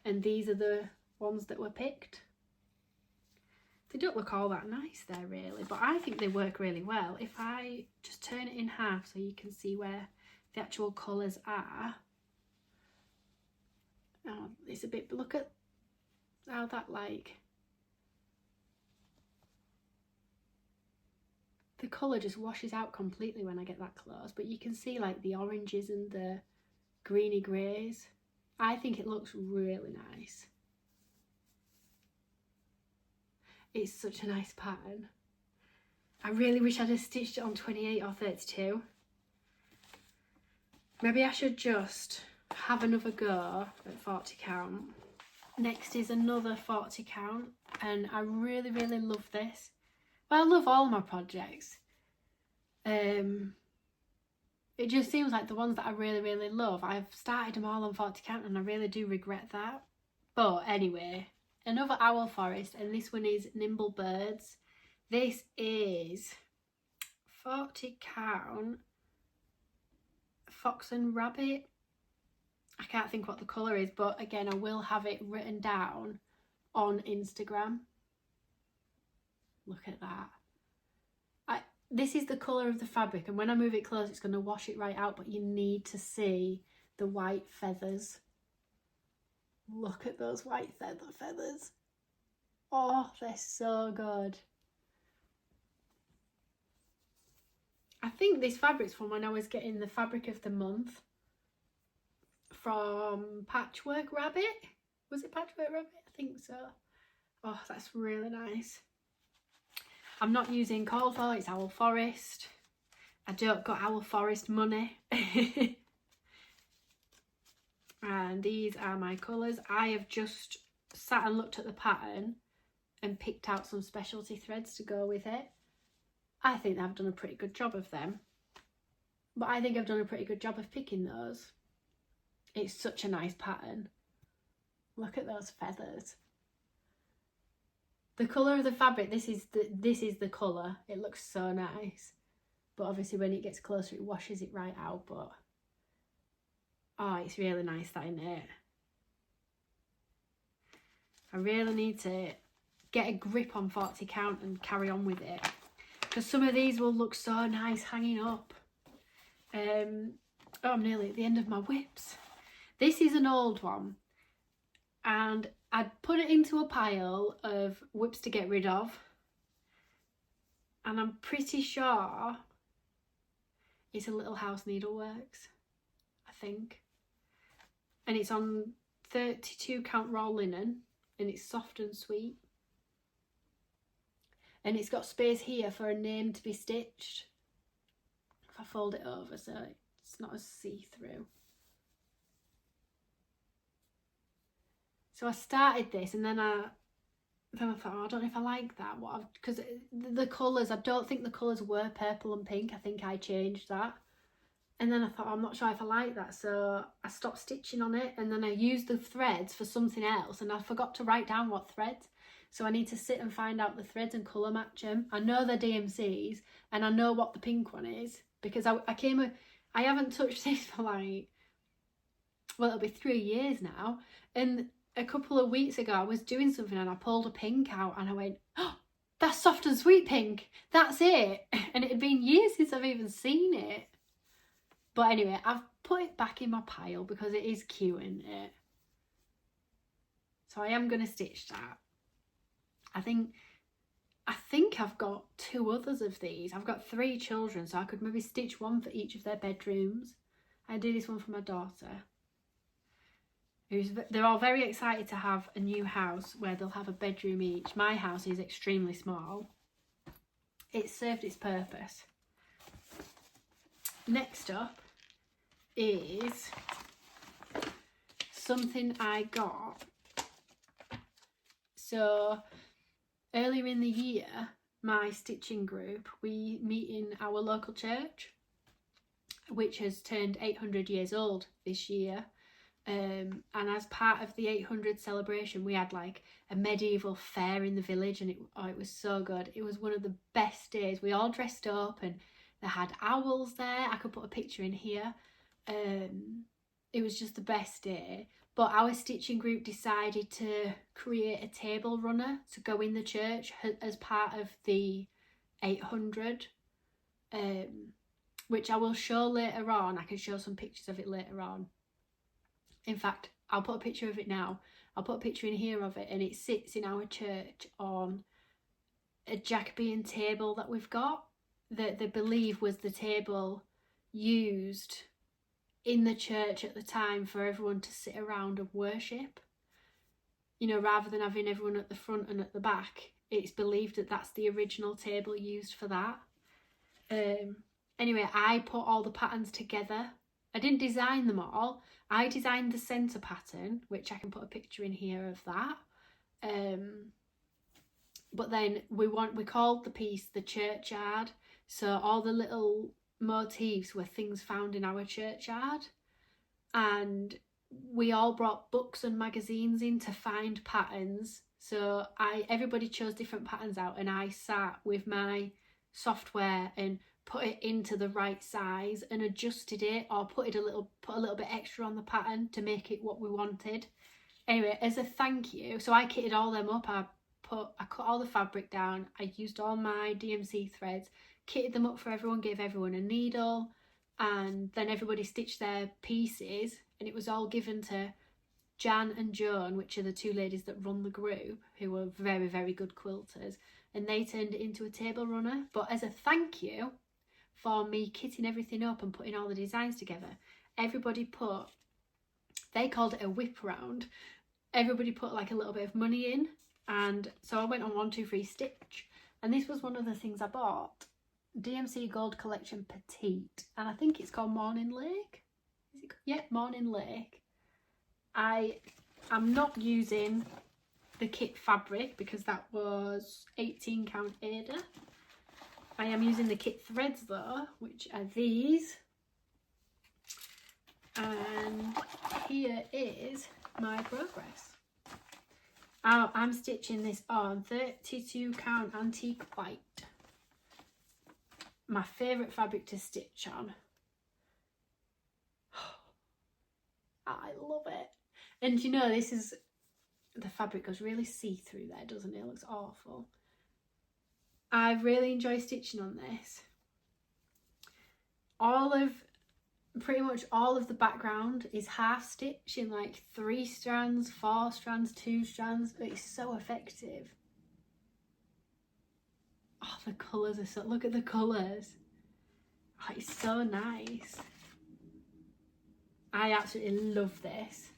And these are the ones that were picked. They don't look all that nice there really, but I think they work really well. If I just turn it in half so you can see where the actual colours are. Oh, it's a bit, look at how that like, the colour just washes out completely when I get that close, but you can see like the oranges and the greeny greys. I think it looks really nice. It's such a nice pattern. I really wish I'd have stitched it on 28 or 32. Maybe I should just have another go at 40 count. Next is another 40 count, and I really love this. Well, I love all my projects. It just seems like the ones that I really love, I've started them all on 40 count and I really do regret that. But anyway, another owl forest, and this one is Nimble Birds. This is 40 count fox and rabbit. I can't think what the colour is, but again I will have it written down on Instagram. Look at that. This is the colour of the fabric, and when I move it close it's going to wash it right out, but you need to see the white feathers. Look at those white feathers. Oh, they're so good. I think this fabric's from when I was getting the fabric of the month from Patchwork Rabbit. Was it Patchwork Rabbit? I think so. Oh, that's really nice. I'm not using Coalfall, it's Owl Forest. I don't got Owl Forest money. And these are my colours. I have just sat and looked at the pattern and picked out some specialty threads to go with it. I think I've done a pretty good job of them. But I think I've done a pretty good job of picking those. It's such a nice pattern. Look at those feathers. The colour of the fabric, this is the colour. It looks so nice. But obviously when it gets closer it washes it right out. But oh, it's really nice, that, isn't it? I really need to get a grip on 40 count and carry on with it. Because some of these will look so nice hanging up. Oh, I'm nearly at the end of my whips. This is an old one. And I'd put it into a pile of whips to get rid of. And I'm pretty sure it's a Little House Needleworks, I think. And it's on 32 count raw linen, and it's soft and sweet. And it's got space here for a name to be stitched. If I fold it over so it's not as see-through. So I started this, and then I thought, oh, I don't know if I like that. Because the colours, I don't think the colours were purple and pink. I think I changed that. And then I thought, I'm not sure if I like that. So I stopped stitching on it, and then I used the threads for something else, and I forgot to write down what threads. So I need to sit and find out the threads and colour match them. I know they're DMCs, and I know what the pink one is, because I haven't touched this for like, well, it'll be 3 years now. And a couple of weeks ago I was doing something and I pulled a pink out and I went, oh, that's soft and sweet pink, that's it. And it had been years since I've even seen it. But anyway, I've put it back in my pile because it is cute, isn't it? So I am going to stitch that. I think I've got 2 others of these. I've got 3 children, so I could maybe stitch one for each of their bedrooms. I do this one for my daughter. They're all very excited to have a new house where they'll have a bedroom each. My house is extremely small. It served its purpose. Next up is something I got. So earlier in the year my stitching group, we meet in our local church, which has turned 800 years old this year. And as part of the 800 celebration, we had like a medieval fair in the village, and it was so good. It was one of the best days. We all dressed up and they had owls there. I could put a picture in here. It was just the best day. But our stitching group decided to create a table runner to go in the church as part of the 800, which I will show later on. I can show some pictures of it later on. In fact, I'll put a picture of it now. I'll put a picture in here of it, and it sits in our church on a Jacobean table that we've got, that they believe was the table used in the church at the time for everyone to sit around and worship. You know, rather than having everyone at the front and at the back, it's believed that that's the original table used for that. Anyway, I put all the patterns together. I didn't design them all. I designed the centre pattern, which I can put a picture in here of that. But then we called the piece the churchyard. So all the little motifs were things found in our churchyard. And we all brought books and magazines in to find patterns. So everybody chose different patterns out, and I sat with my software and put it into the right size and adjusted it, or put a little bit extra on the pattern to make it what we wanted. Anyway, as a thank you, so I kitted all them up. I cut all the fabric down. I used all my DMC threads, kitted them up for everyone, gave everyone a needle, and then everybody stitched their pieces, and it was all given to Jan and Joan, which are the two ladies that run the group, who are very, very good quilters, and they turned it into a table runner. But as a thank you for me kitting everything up and putting all the designs together, everybody they called it a whip round. Everybody put like a little bit of money in, and so I went on 1, 2, 3 stitch, and this was one of the things I bought, DMC Gold Collection Petite, and I think it's called Morning Lake. Is it? Yeah, Morning Lake. I'm not using the kit fabric because that was 18 count Ada. I am using the kit threads though, which are these, and here is my progress. I'm stitching this on 32 count antique white, my favourite fabric to stitch on. I love it. And you know, the fabric goes really see-through there, doesn't it? It looks awful. I really enjoy stitching on this. Pretty much all of the background is half stitch in like 3 strands, 4 strands, 2 strands, but it's so effective. Oh, the colours are so, look at the colours. Oh, it's so nice. I absolutely love this.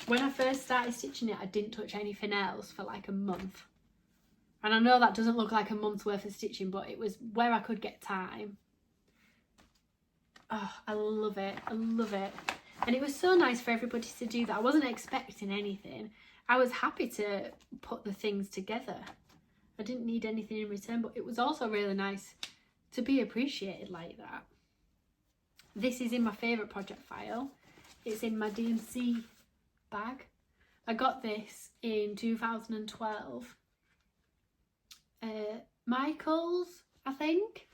When I first started stitching it, I didn't touch anything else for like a month. And I know that doesn't look like a month's worth of stitching, but it was where I could get time. Oh, I love it. I love it. And it was so nice for everybody to do that. I wasn't expecting anything. I was happy to put the things together. I didn't need anything in return, but it was also really nice to be appreciated like that. This is in my favourite project file. It's in my DMC bag. I got this in 2012. Michael's, I think,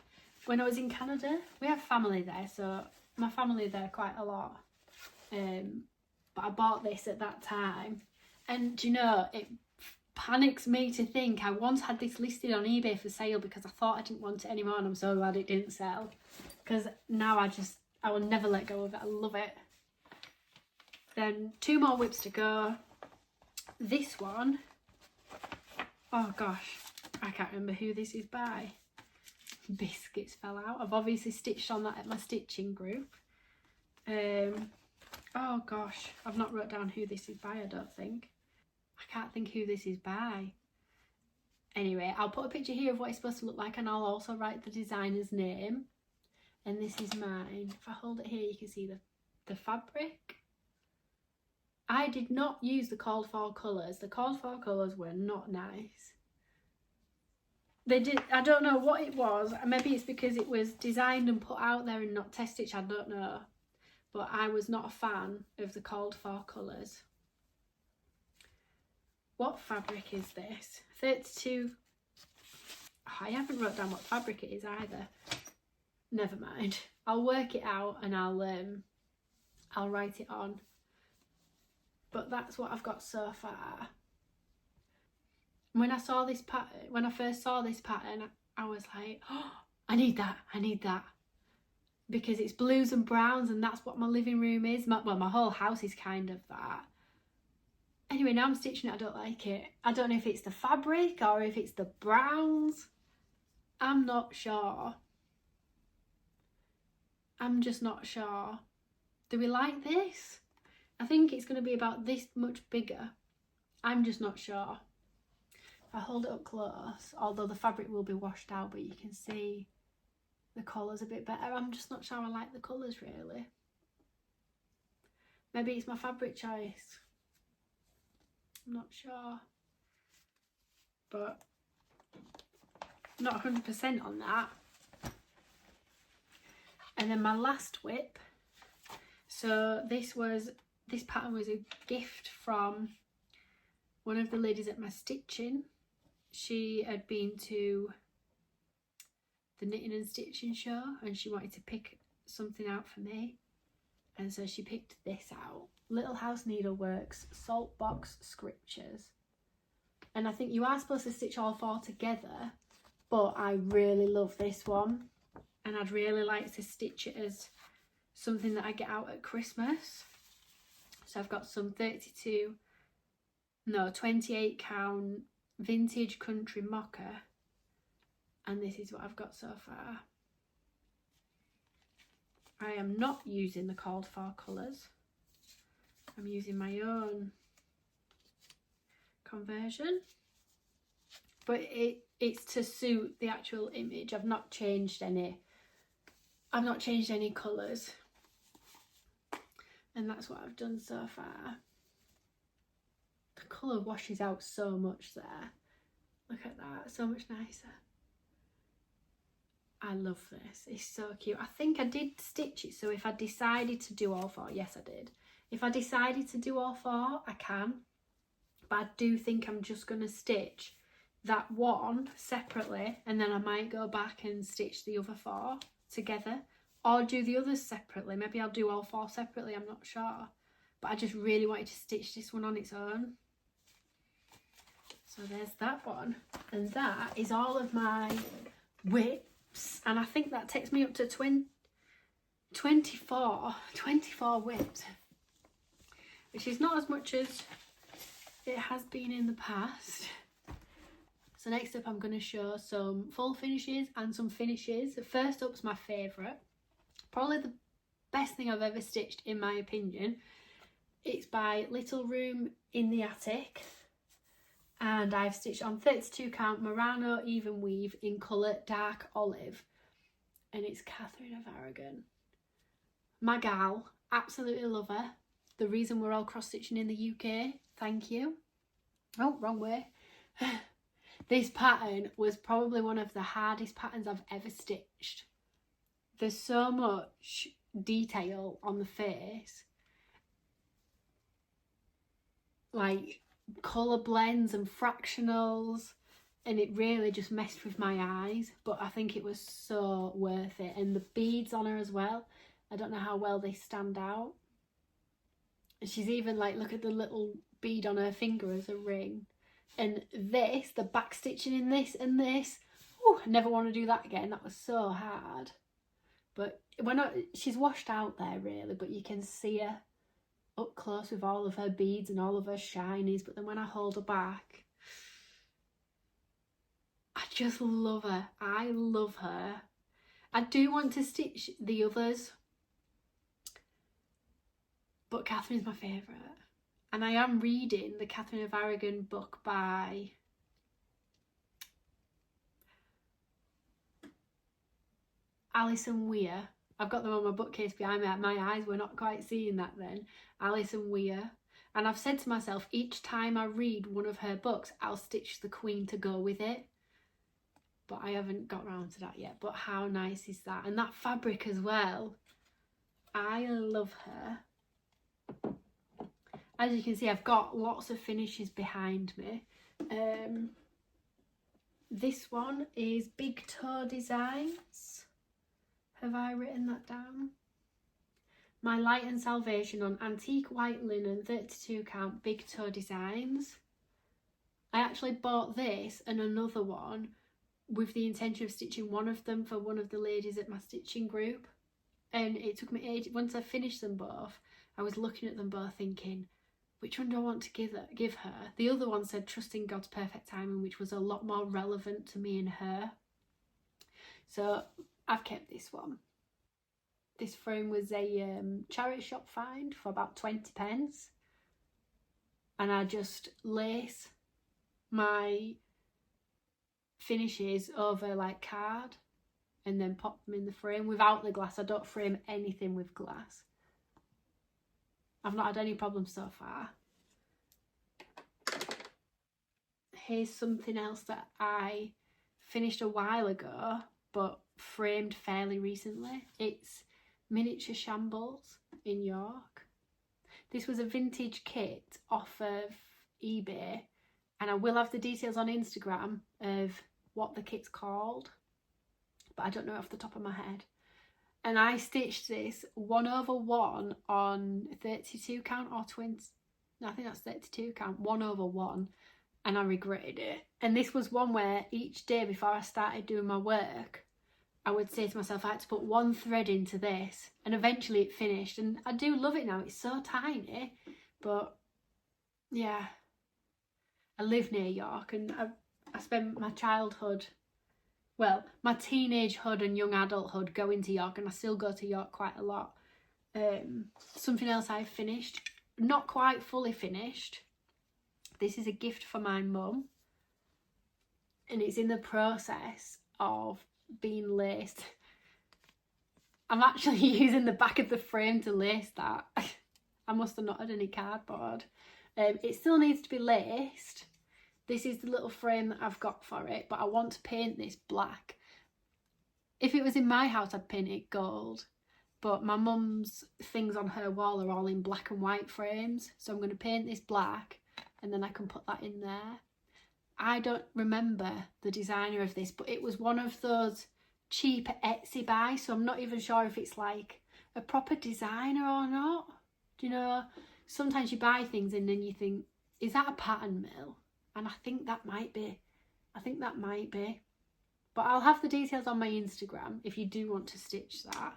when I was in Canada. We have family there, so my family there quite a lot. But I bought this at that time, and you know, it panics me to think I once had this listed on eBay for sale because I thought I didn't want it anymore, and I'm so glad it didn't sell, because now I will never let go of it. I love it. Then 2 more whips to go. This one, oh gosh, I can't remember who this is by. Biscuits fell out. I've obviously stitched on that at my stitching group. Oh gosh, I've not wrote down who this is by, I don't think. I can't think who this is by. Anyway, I'll put a picture here of what it's supposed to look like, and I'll also write the designer's name. And this is mine. If I hold it here, you can see the fabric. I did not use the called for colours. The called for colours were not nice. They did, I don't know what it was. Maybe it's because it was designed and put out there and not test stitched, I don't know. But I was not a fan of the called for colours. What fabric is this? 32. Oh, I haven't wrote down what fabric it is either. Never mind. I'll work it out and I'll write it on. But that's what I've got so far. When I saw this pattern, when I first saw this pattern, I was like, oh, I need that, I need that. Because it's blues and browns and that's what my living room is. Well, my whole house is kind of that. Anyway, now I'm stitching it, I don't like it. I don't know if it's the fabric or if it's the browns. I'm not sure. I'm just not sure. Do we like this? I think it's going to be about this much bigger. I'm just not sure. If I hold it up close, although the fabric will be washed out, but you can see the colours a bit better. I'm just not sure I like the colours really. Maybe it's my fabric choice. I'm not sure. But not 100% on that. And then my last WIP. So this pattern was a gift from one of the ladies at my stitching. She had been to the knitting and stitching show and she wanted to pick something out for me. And so she picked this out. Little House Needleworks Salt Box Scriptures. And I think you are supposed to stitch all four together, but I really love this one. And I'd really like to stitch it as something that I get out at Christmas. So I've got some 28 count vintage country mocha, and this is what I've got so far. I am not using the called for colours. I'm using my own conversion, but it's to suit the actual image. I've not changed any colours, and that's what I've done so far. The colour washes out so much there. Look at that, so much nicer. I love this, it's so cute. I think I did stitch it, so if I decided to do all four, yes I did. If I decided to do all four, I can. But I do think I'm just going to stitch that one separately, and then I might go back and stitch the other four together. Or do the others separately. Maybe I'll do all four separately, I'm not sure. But I just really wanted to stitch this one on its own. So there's that one. And that is all of my WIPs. And I think that takes me up to 24 WIPs. Which is not as much as it has been in the past. So next up I'm going to show some full finishes and some finishes. First up's my favourite. Probably the best thing I've ever stitched in my opinion. It's by Little Room in the Attic. And I've stitched on 32 count Murano even weave in colour dark olive. And it's Katherine of Aragon. My gal, absolutely love her. The reason we're all cross stitching in the UK, thank you. Oh, wrong way. This pattern was probably one of the hardest patterns I've ever stitched. There's so much detail on the face. Like colour blends and fractionals, and it really just messed with my eyes, but I think it was so worth it. And the beads on her as well, I don't know how well they stand out. And she's even like, look at the little bead on her finger as a ring. And this, the back stitching in this and this, oh, I never want to do that again. That was so hard. But she's washed out there really, but you can see her up close with all of her beads and all of her shinies. But then when I hold her back, I just love her. I love her. I do want to stitch the others, but Catherine's my favourite. And I am reading the Katherine of Aragon book by Alison Weir. I've got them on my bookcase behind me. My eyes were not quite seeing that then. Alison Weir. And I've said to myself, each time I read one of her books, I'll stitch the Queen to go with it. but I haven't got around to that yet. But how nice is that? And that fabric as well, I love her. As you can see, I've got lots of finishes behind me. This one is Big Toe Designs. Have I written that down? My Light and Salvation on Antique White Linen 32 count Big Toe Designs. I actually bought this and another one with the intention of stitching one of them for one of the ladies at my stitching group. And it took me ages. Once I finished them both, I was looking at them both thinking, which one do I want to give her? The other one said Trusting God's Perfect Timing, which was a lot more relevant to me and her. So I've kept this one. This frame was a charity shop find for about 20p. And I just lace my finishes over like card and then pop them in the frame without the glass. I don't frame anything with glass. I've not had any problems so far. Here's something else that I finished a while ago but framed fairly recently. It's Miniature Shambles in York. This was a vintage kit off of eBay, and I will have the details on Instagram of what the kit's called, but I don't know off the top of my head. And I stitched this 1/1 on 32 count or 20, no, I think that's 32 count, 1/1, and I regretted it. And this was one where each day before I started doing my work, I would say to myself, I had to put one thread into this, and eventually it finished. And I do love it now. It's so tiny, but yeah, I live near York, and I spent my childhood, well, my teenagehood and young adulthood going to York, and I still go to York quite a lot. Something else I've finished, not quite fully finished. This is a gift for my mum, and it's in the process of being laced. I'm actually using the back of the frame to lace that. I must have not had any cardboard. It still needs to be laced. This is the little frame that I've got for it, but I want to paint this black. If it was in my house, I'd paint it gold, but my mum's things on her wall are all in black and white frames, so I'm going to paint this black and then I can put that in there. I don't remember the designer of this, but it was one of those cheap Etsy buys, so I'm not even sure if it's like a proper designer or not. Do you know, sometimes you buy things and then you think, is that a pattern mill? And I think that might be. But I'll have the details on my Instagram if you do want to stitch that.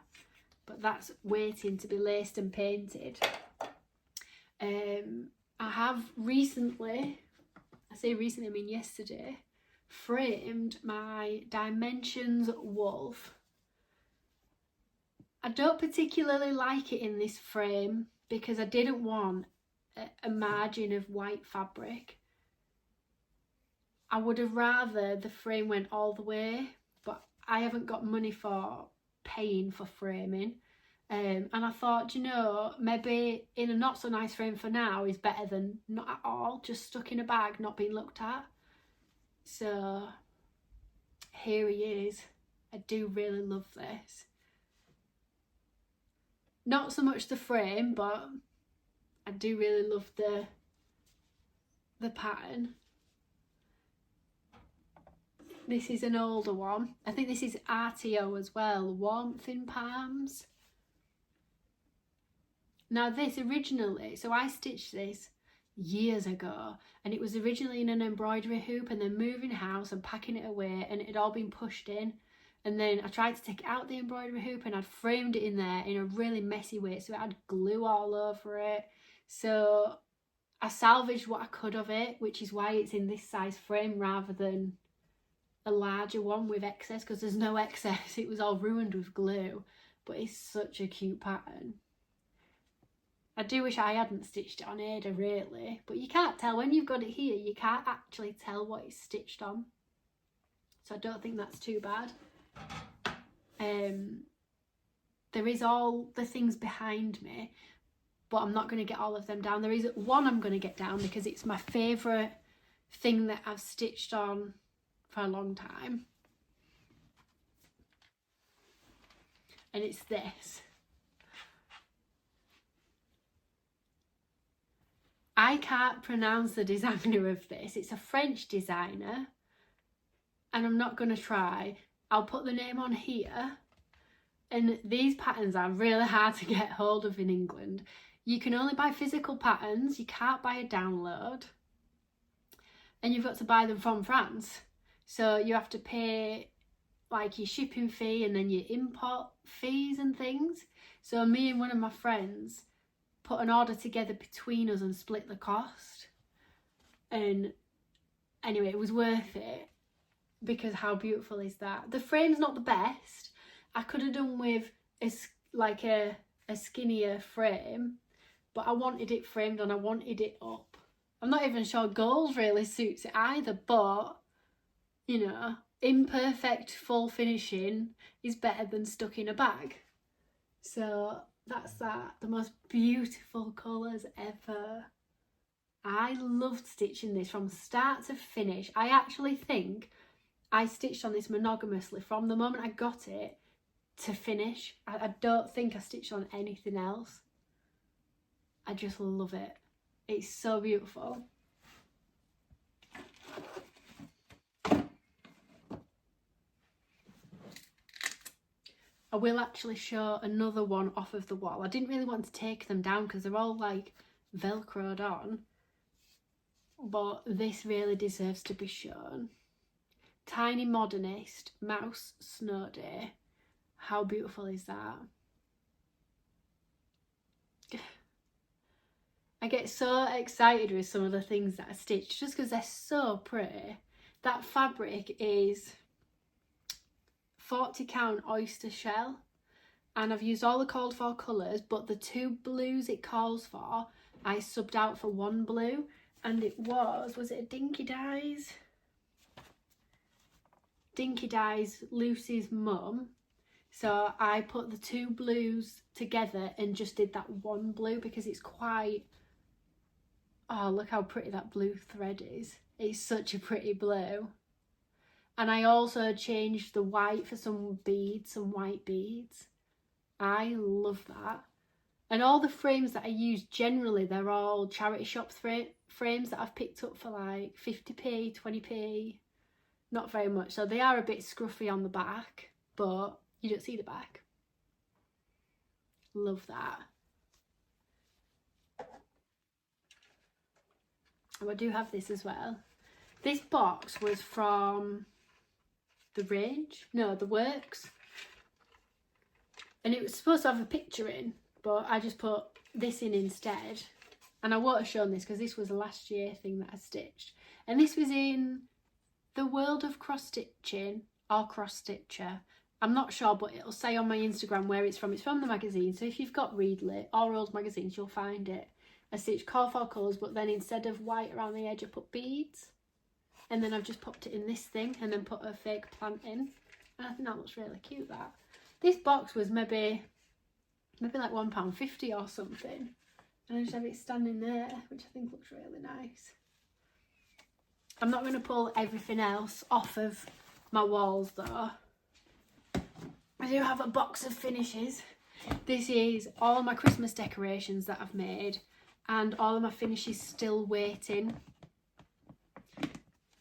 But that's waiting to be laced and painted. I have recently, I say recently, I mean yesterday, framed my Dimensions wolf. I don't particularly like it in this frame because I didn't want a margin of white fabric. I would have rather the frame went all the way, but I haven't got money for paying for framing. And I thought, you know, maybe in a not so nice frame for now is better than not at all, just stuck in a bag, not being looked at. So here he is. I do really love this. Not so much the frame, but I do really love the pattern. This is an older one. I think this is RTO as well, Warmth in Palms. Now this originally, so I stitched this years ago, and it was originally in an embroidery hoop, and then moving house and packing it away, and it had all been pushed in. And then I tried to take it out the embroidery hoop, and I'd framed it in there in a really messy way, so it had glue all over it. So I salvaged what I could of it, which is why it's in this size frame rather than a larger one with excess, because there's no excess. It was all ruined with glue, but it's such a cute pattern. I do wish I hadn't stitched it on Ada really, but you can't tell when you've got it here. You can't actually tell what it's stitched on, so I don't think that's too bad. There is all the things behind me, but I'm not going to get all of them down. There is one I'm going to get down because it's my favourite thing that I've stitched on for a long time. and it's this. I can't pronounce the designer of this. It's a French designer, and I'm not going to try. I'll put the name on here. And these patterns are really hard to get hold of in England. You can only buy physical patterns, you can't buy a download, and you've got to buy them from France. So you have to pay like your shipping fee and then your import fees and things. So me and one of my friends put an order together between us and split the cost. And anyway, it was worth it because how beautiful is that? The frame's not the best. I could have done with a skinnier frame, but I wanted it framed and I wanted it up. I'm not even sure gold really suits it either, but, you know, imperfect full finishing is better than stuck in a bag. So that's that. The most beautiful colours ever. I loved stitching this from start to finish. I actually think I stitched on this monogamously from the moment I got it to finish. I don't think I stitched on anything else. I just love it. It's so beautiful. I will actually show another one off of the wall. I didn't really want to take them down because they're all like velcroed on, but this really deserves to be shown. Tiny Modernist, Mouse Snow Day. How beautiful is that? I get so excited with some of the things that I stitch just because they're so pretty. That fabric is 40 count oyster shell, and I've used all the called for colours, but the 2 blues it calls for I subbed out for 1 blue, and it was it a Dinky Dyes? Dinky Dyes Lucy's mum. So I put the 2 blues together and just did that 1 blue because it's quite, oh look how pretty that blue thread is. It's such a pretty blue. And I also changed the white for some beads, some white beads. I love that. And all the frames that I use, generally they're all charity shop frames that I've picked up for like 50p, 20p. Not very much. So they are a bit scruffy on the back, but you don't see the back. Love that. Oh, I do have this as well. This box was from the range, no, the works, and it was supposed to have a picture in, but I just put this in instead, and I won't have shown this because this was a last year thing that I stitched, and this was in the World of Cross Stitching or Cross Stitcher. I'm not sure, but it'll say on my Instagram where it's from. It's from the magazine, so if you've got Readlit or old magazines, you'll find it. I stitched call for colours, but then instead of white around the edge I put beads. And then I've just popped it in this thing and then put a fake plant in. And I think that looks really cute, that. This box was maybe like £1.50 or something. And I just have it standing there, which I think looks really nice. I'm not going to pull everything else off of my walls though. I do have a box of finishes. This is all my Christmas decorations that I've made and all of my finishes still waiting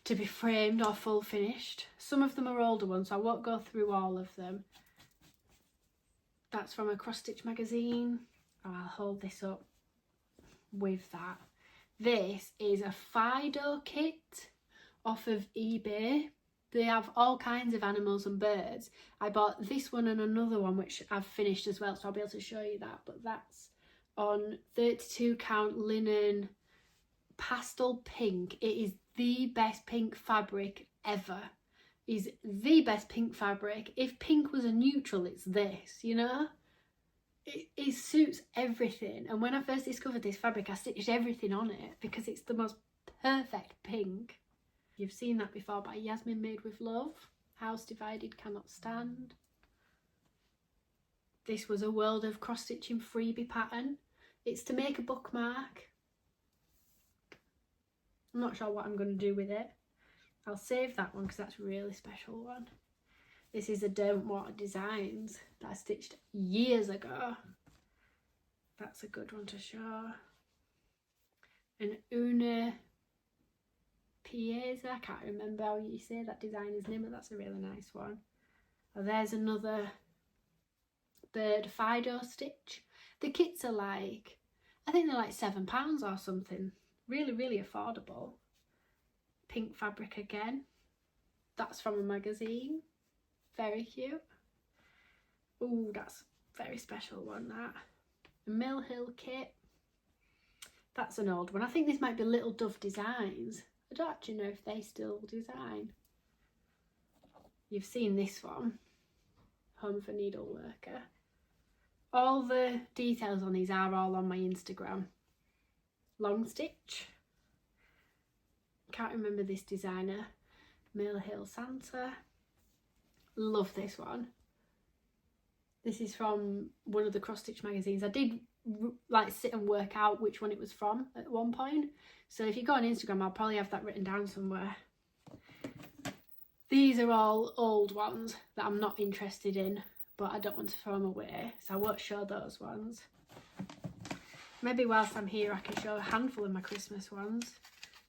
to be framed or full finished. Some of them are older ones, so I won't go through all of them. That's from a cross stitch magazine. I'll hold this up with that. This is a Fido kit off of eBay. They have all kinds of animals and birds. I bought this one and another one which I've finished as well, so I'll be able to show you that. But that's on 32 count linen pastel pink. It is the best pink fabric ever. Is the best pink fabric. If pink was a neutral, it's this, you know? It suits everything. And when I first discovered this fabric, I stitched everything on it because it's the most perfect pink. You've seen that before by Yasmin Made with Love. House divided cannot stand. This was a World of Cross Stitching freebie pattern. It's to make a bookmark. I'm not sure what I'm going to do with it. I'll save that one because that's a really special one. This is a Derwentwater Designs that I stitched years ago. That's a good one to show. An Una Pieza, I can't remember how you say that designer's name, but that's a really nice one. Oh, there's another bird Fido stitch. The kits are like, I think they're like £7 or something. Really, really affordable. Pink fabric again. That's from a magazine. Very cute. Ooh, that's a very special one, that. A Mill Hill kit. That's an old one. I think this might be Little Dove Designs. I don't actually know if they still design. You've seen this one. Home for Needleworker. All the details on these are all on my Instagram. Long stitch. Can't remember this designer. Mill Hill Santa. Love this one. This is from one of the cross stitch magazines. I did like sit and work out which one it was from at one point. So if you go on Instagram, I'll probably have that written down somewhere. These are all old ones that I'm not interested in, but I don't want to throw them away, so I won't show those ones. Maybe whilst I'm here I can show a handful of my Christmas ones.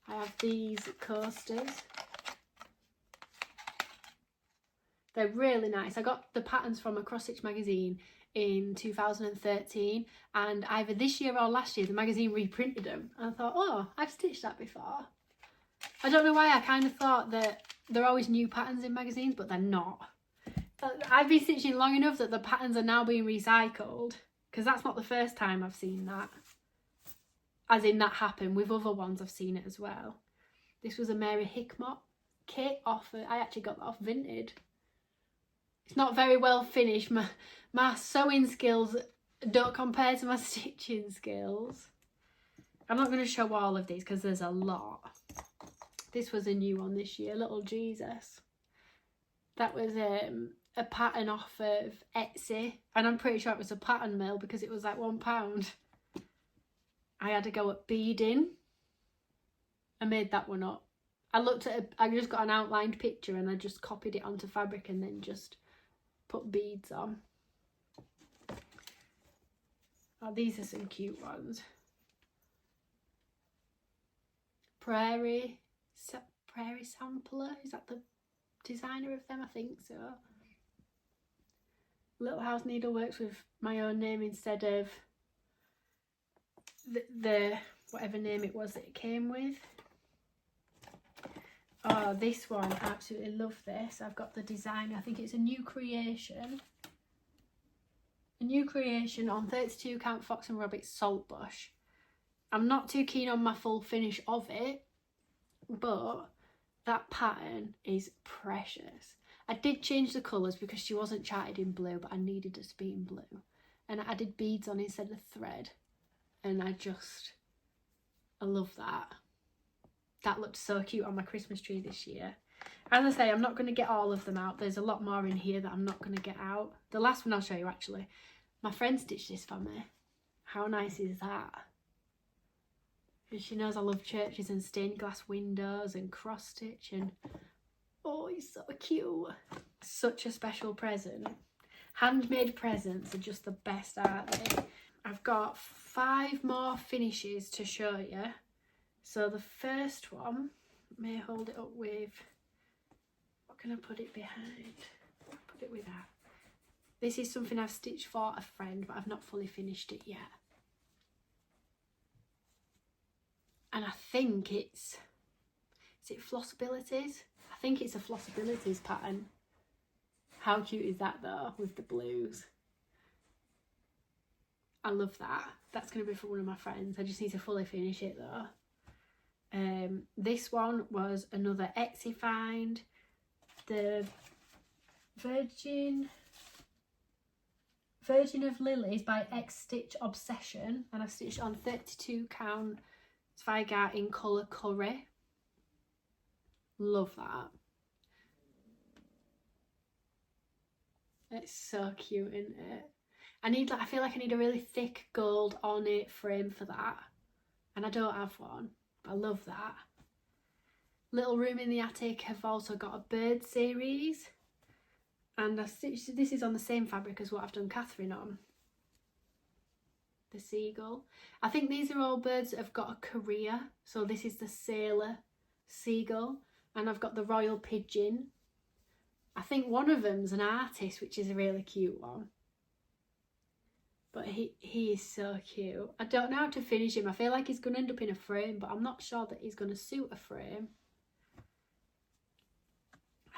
I have these coasters. They're really nice. I got the patterns from a cross stitch magazine in 2013, and either this year or last year the magazine reprinted them, and I thought, oh, I've stitched that before. I don't know why, I kind of thought that there are always new patterns in magazines, but they're not. I've been stitching long enough that the patterns are now being recycled, because that's not the first time I've seen that. As in that happened with other ones, I've seen it as well. This was a Mary Hickmott kit off, I actually got that off Vinted. It's not very well finished. My sewing skills don't compare to my stitching skills. I'm not going to show all of these because there's a lot. This was a new one this year, Little Jesus. That was a pattern off of Etsy, and I'm pretty sure it was a pattern mill because it was like £1. I had to go at beading. I made that one up. I just got an outlined picture and I just copied it onto fabric and then just put beads on. Oh, these are some cute ones. Prairie Sampler, is that the designer of them? I think so. Little House Needleworks with my own name instead of the whatever name it was that it came with. Oh, this one, I absolutely love this. I've got the designer, I think it's a new creation. A new creation on 32 count Fox and Rabbit Saltbush. I'm not too keen on my full finish of it, but that pattern is precious. I did change the colours because she wasn't charted in blue, but I needed it to be in blue. And I added beads on instead of thread. And I love that. That looked so cute on my Christmas tree this year. As I say, I'm not going to get all of them out. There's a lot more in here that I'm not going to get out. The last one I'll show you actually. My friend stitched this for me. How nice is that? And she knows I love churches and stained glass windows and cross stitch, and oh, he's so cute. Such a special present. Handmade presents are just the best, aren't they? I've got 5 more finishes to show you. So the first one, may hold it up with, what can I put it behind? I'll put it with that. This is something I've stitched for a friend, but I've not fully finished it yet. And I think is it Flossabilities? I think it's a Flossabilities pattern. How cute is that though, with the blues? I love that. That's going to be for one of my friends. I just need to fully finish it though. This one was another Etsy find. The Virgin of Lilies by X Stitch Obsession, and I've stitched on 32 count Zweigart in colour curry. Love that. It's so cute, isn't it? I feel like I need a really thick gold ornate frame for that, and I don't have one, but I love that. Little Room in the Attic have also got a bird series. And I stitched, this is on the same fabric as what I've done Katherine on. The seagull. I think these are all birds that have got a career. So this is the sailor seagull, and I've got the royal pigeon. I think one of them's an artist, which is a really cute one. But he is so cute. I don't know how to finish him. I feel like he's going to end up in a frame, but I'm not sure that he's going to suit a frame.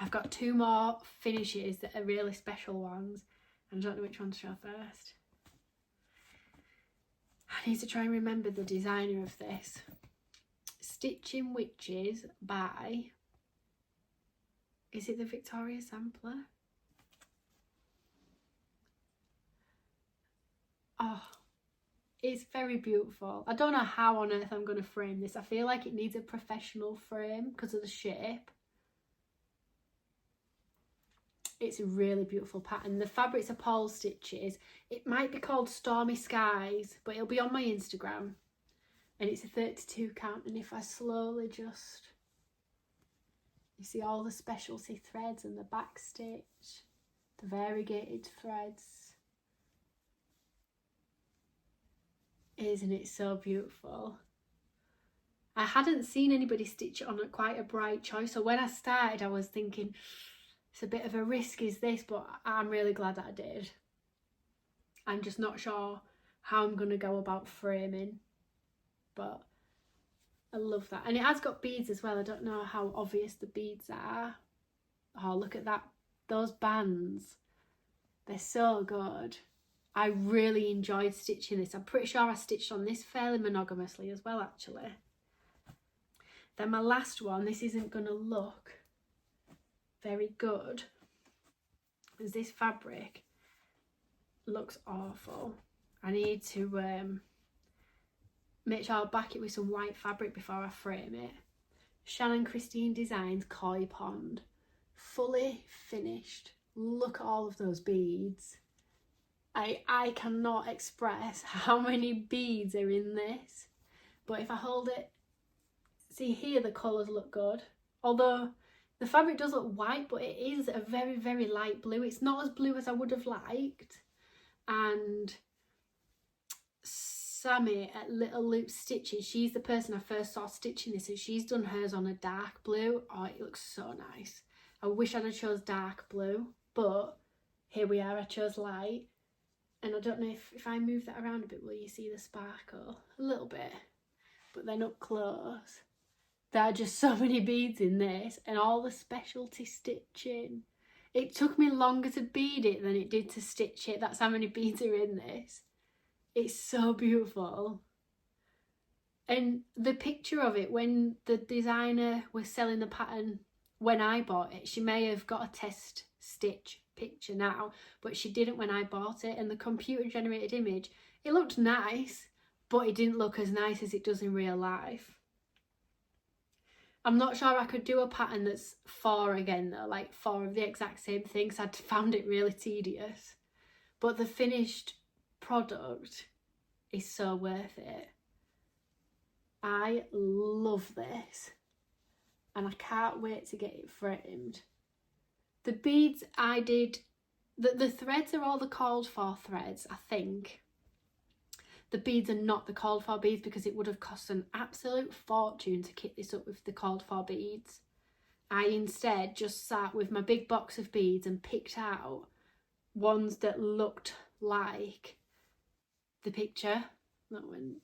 I've got 2 more finishes that are really special ones. I don't know which one to show first. I need to try and remember the designer of this. Stitching Witches by... Is it the Victoria Sampler? Oh, it's very beautiful. I don't know how on earth I'm going to frame this. I feel like it needs a professional frame because of the shape. It's a really beautiful pattern. The fabrics are Paul stitches. It might be called Stormy Skies, but it'll be on my Instagram. And it's a 32 count. And if I slowly just... You see all the specialty threads and the back stitch, the variegated threads. Isn't it so beautiful? I hadn't seen anybody stitch it on quite a bright choice, so when I started I was thinking it's a bit of a risk is this, but I'm really glad that I did. I'm just not sure how I'm going to go about framing, but I love that. And it has got beads as well. I don't know how obvious the beads are. Oh, look at that. Those bands. They're so good. I really enjoyed stitching this. I'm pretty sure I stitched on this fairly monogamously as well, actually. Then my last one, this isn't going to look very good, as this fabric looks awful. I need to... make sure I'll back it with some white fabric before I frame it. Shannon Christine Designs Koi Pond. Fully finished. Look at all of those beads. I cannot express how many beads are in this. But if I hold it... See here the colours look good. Although the fabric does look white, but it is a very, very light blue. It's not as blue as I would have liked. And... Sammy at Little Loop Stitches, she's the person I first saw stitching this, and she's done hers on a dark blue. Oh, it looks so nice. I wish I'd have chose dark blue, but here we are, I chose light. And I don't know if I move that around a bit, will you see the sparkle? A little bit, but then up close. There are just so many beads in this, and all the specialty stitching. It took me longer to bead it than it did to stitch it. That's how many beads are in this. It's so beautiful. And the picture of it, when the designer was selling the pattern when I bought it, she may have got a test stitch picture now, but she didn't when I bought it. And the computer generated image, it looked nice, but it didn't look as nice as it does in real life. I'm not sure I could do a pattern that's 4 again though, like 4 of the exact same thing, because I'd found it really tedious. But the finished product is so worth it. I love this, and I can't wait to get it framed. The beads I did, the threads are all the called for threads, I think. The beads are not the called for beads, because it would have cost an absolute fortune to kit this up with the called for beads. I instead just sat with my big box of beads and picked out ones that looked like the picture. That one.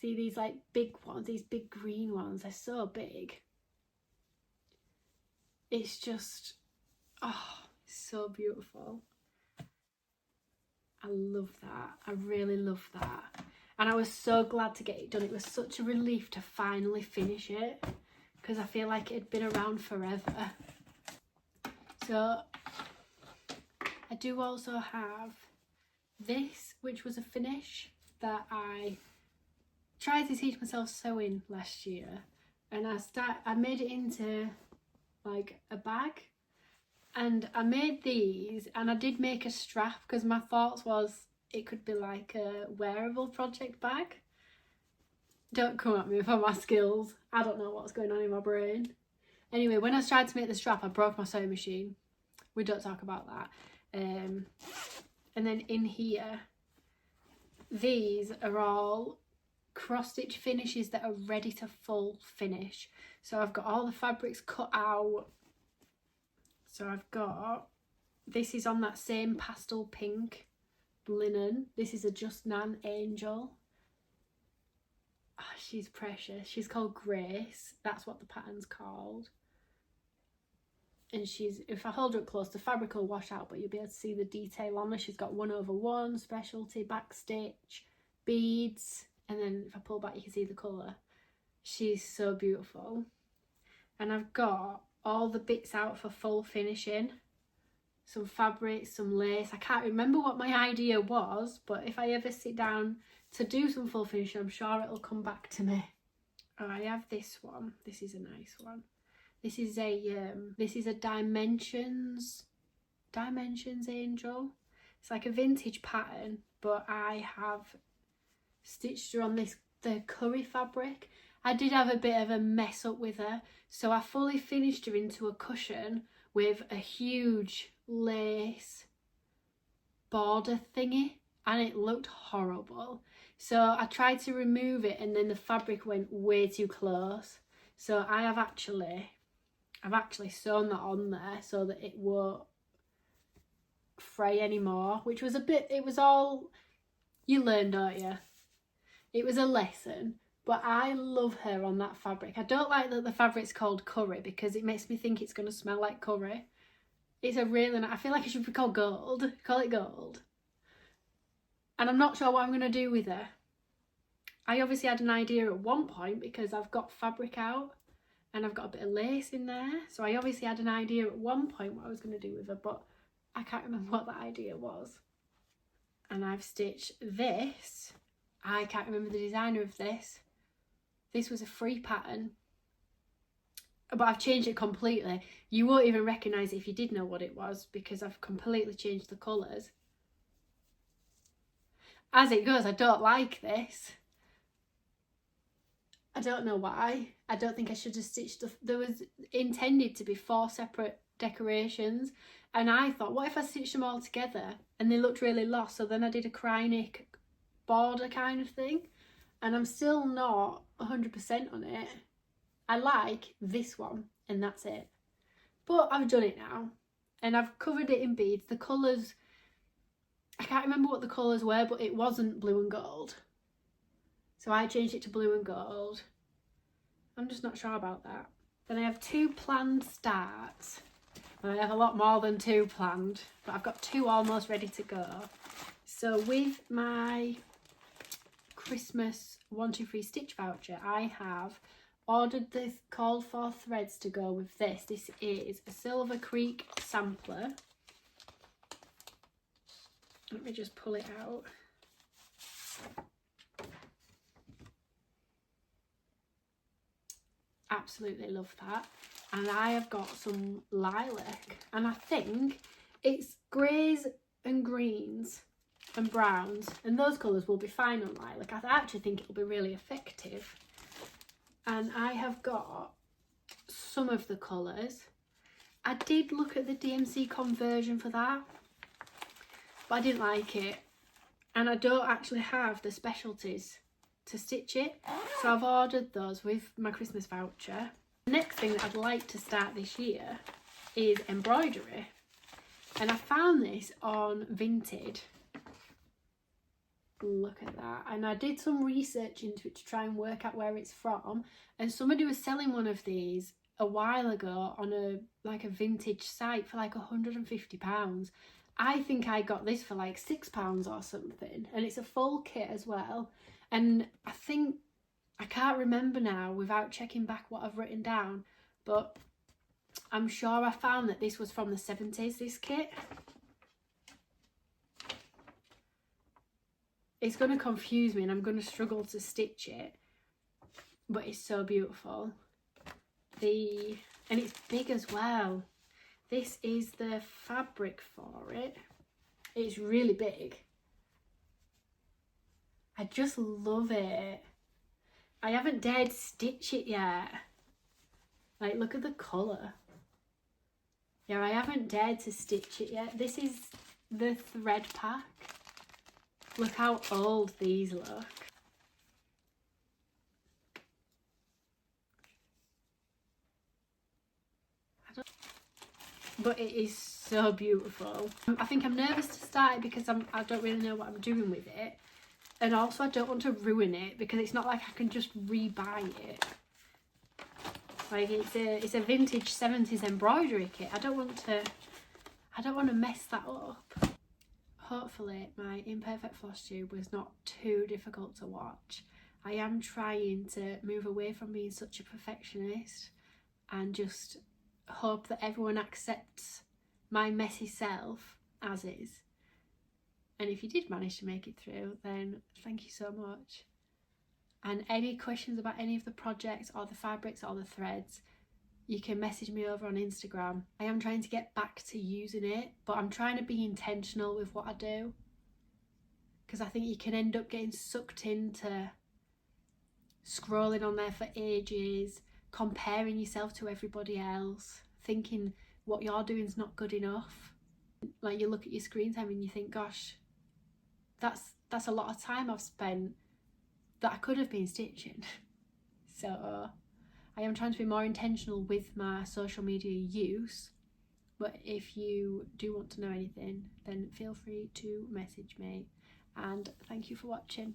See these like big ones, these big green ones, they're so big. It's just, oh, it's so beautiful. I love that. I really love that. And I was so glad to get it done. It was such a relief to finally finish it, because I feel like it had been around forever. So I do also have this, which was a finish that I tried to teach myself sewing last year, and I made it into like a bag, and I made these, and I did make a strap because my thoughts was it could be like a wearable project bag. Don't come at me for my skills, I don't know what's going on in my brain. Anyway, when I tried to make the strap, I broke my sewing machine. we don't talk about that. And then in here, these are all cross stitch finishes that are ready to full finish. So I've got all the fabrics cut out. So I've got, this is on that same pastel pink linen. This is a Just Nan Angel. Oh, she's precious. She's called Grace. That's what the pattern's called. And she's, if I hold her up close, the fabric will wash out, but you'll be able to see the detail on her. She's got 1/1 specialty back stitch, beads, and then if I pull back you can see the colour. She's so beautiful. And I've got all the bits out for full finishing. Some fabric, some lace. I can't remember what my idea was, but if I ever sit down to do some full finishing, I'm sure it'll come back to me. Oh, I have this one. This is a nice one. This is a Dimensions Angel. It's like a vintage pattern, but I have stitched her on the curry fabric. I did have a bit of a mess up with her, so I fully finished her into a cushion with a huge lace border thingy, and it looked horrible. So I tried to remove it, and then the fabric went way too close. So I've actually sewn that on there so that it won't fray anymore, which was a bit, it was all, you learn, don't you? It was a lesson, but I love her on that fabric. I don't like that the fabric's called curry because it makes me think it's going to smell like curry. It's a really nice, I feel like it should be called gold. Call it gold. And I'm not sure what I'm going to do with her. I obviously had an idea at one point because I've got fabric out and I've got a bit of lace in there. So I obviously had an idea at one point what I was going to do with her, but I can't remember what that idea was. And I've stitched this. I can't remember the designer of this. This was a free pattern, but I've changed it completely. You won't even recognise it if you did know what it was because I've completely changed the colours. As it goes, I don't like this. I don't know why. I don't think I should have stitched there was intended to be 4 separate decorations, and I thought, what if I stitched them all together and they looked really lost? So then I did a cry-neck border kind of thing, and I'm still not 100% on it. I like this one and that's it, but I've done it now and I've covered it in beads. The colours, I can't remember what the colours were, but it wasn't blue and gold, so I changed it to blue and gold. I'm just not sure about that. Then I have 2 planned starts, and I have a lot more than 2 planned, but I've got 2 almost ready to go. So with my Christmas 123 stitch voucher, I have ordered the called for threads to go with this. This is a Silver Creek sampler. Let me just pull it out. Absolutely love that. And I have got some lilac, and I think it's greys and greens and browns, and those colours will be fine on lilac. I actually think it'll be really effective. And I have got some of the colours. I did look at the DMC conversion for that, but I didn't like it, and I don't actually have the specialties to stitch it, so I've ordered those with my Christmas voucher. The next thing that I'd like to start this year is embroidery, and I found this on Vinted. Look at that. And I did some research into it to try and work out where it's from, and somebody was selling one of these a while ago on a vintage site for like £150. I think I got this for like £6 or something, and it's a full kit as well. And I think, I can't remember now without checking back what I've written down, but I'm sure I found that this was from the 70s, this kit. It's going to confuse me and I'm going to struggle to stitch it, but it's so beautiful. And it's big as well. This is the fabric for it. It's really big. I just love it. I haven't dared stitch it yet. Like, look at the colour. Yeah, I haven't dared to stitch it yet. This is the thread pack. Look how old these look. But it is so beautiful. I think I'm nervous to start it because I don't really know what I'm doing with it. And also I don't want to ruin it because it's not like I can just re-buy it. Like it's a vintage 70s embroidery kit. I don't want to mess that up. Hopefully my imperfect floss tube was not too difficult to watch. I am trying to move away from being such a perfectionist and just hope that everyone accepts my messy self as is. And if you did manage to make it through, then thank you so much. And any questions about any of the projects or the fabrics or the threads, you can message me over on Instagram. I am trying to get back to using it, but I'm trying to be intentional with what I do, because I think you can end up getting sucked into scrolling on there for ages, comparing yourself to everybody else, thinking what you're doing is not good enough. Like, you look at your screen time and you think, gosh, that's a lot of time I've spent that I could have been stitching. So I am trying to be more intentional with my social media use, but if you do want to know anything, then feel free to message me, and thank you for watching.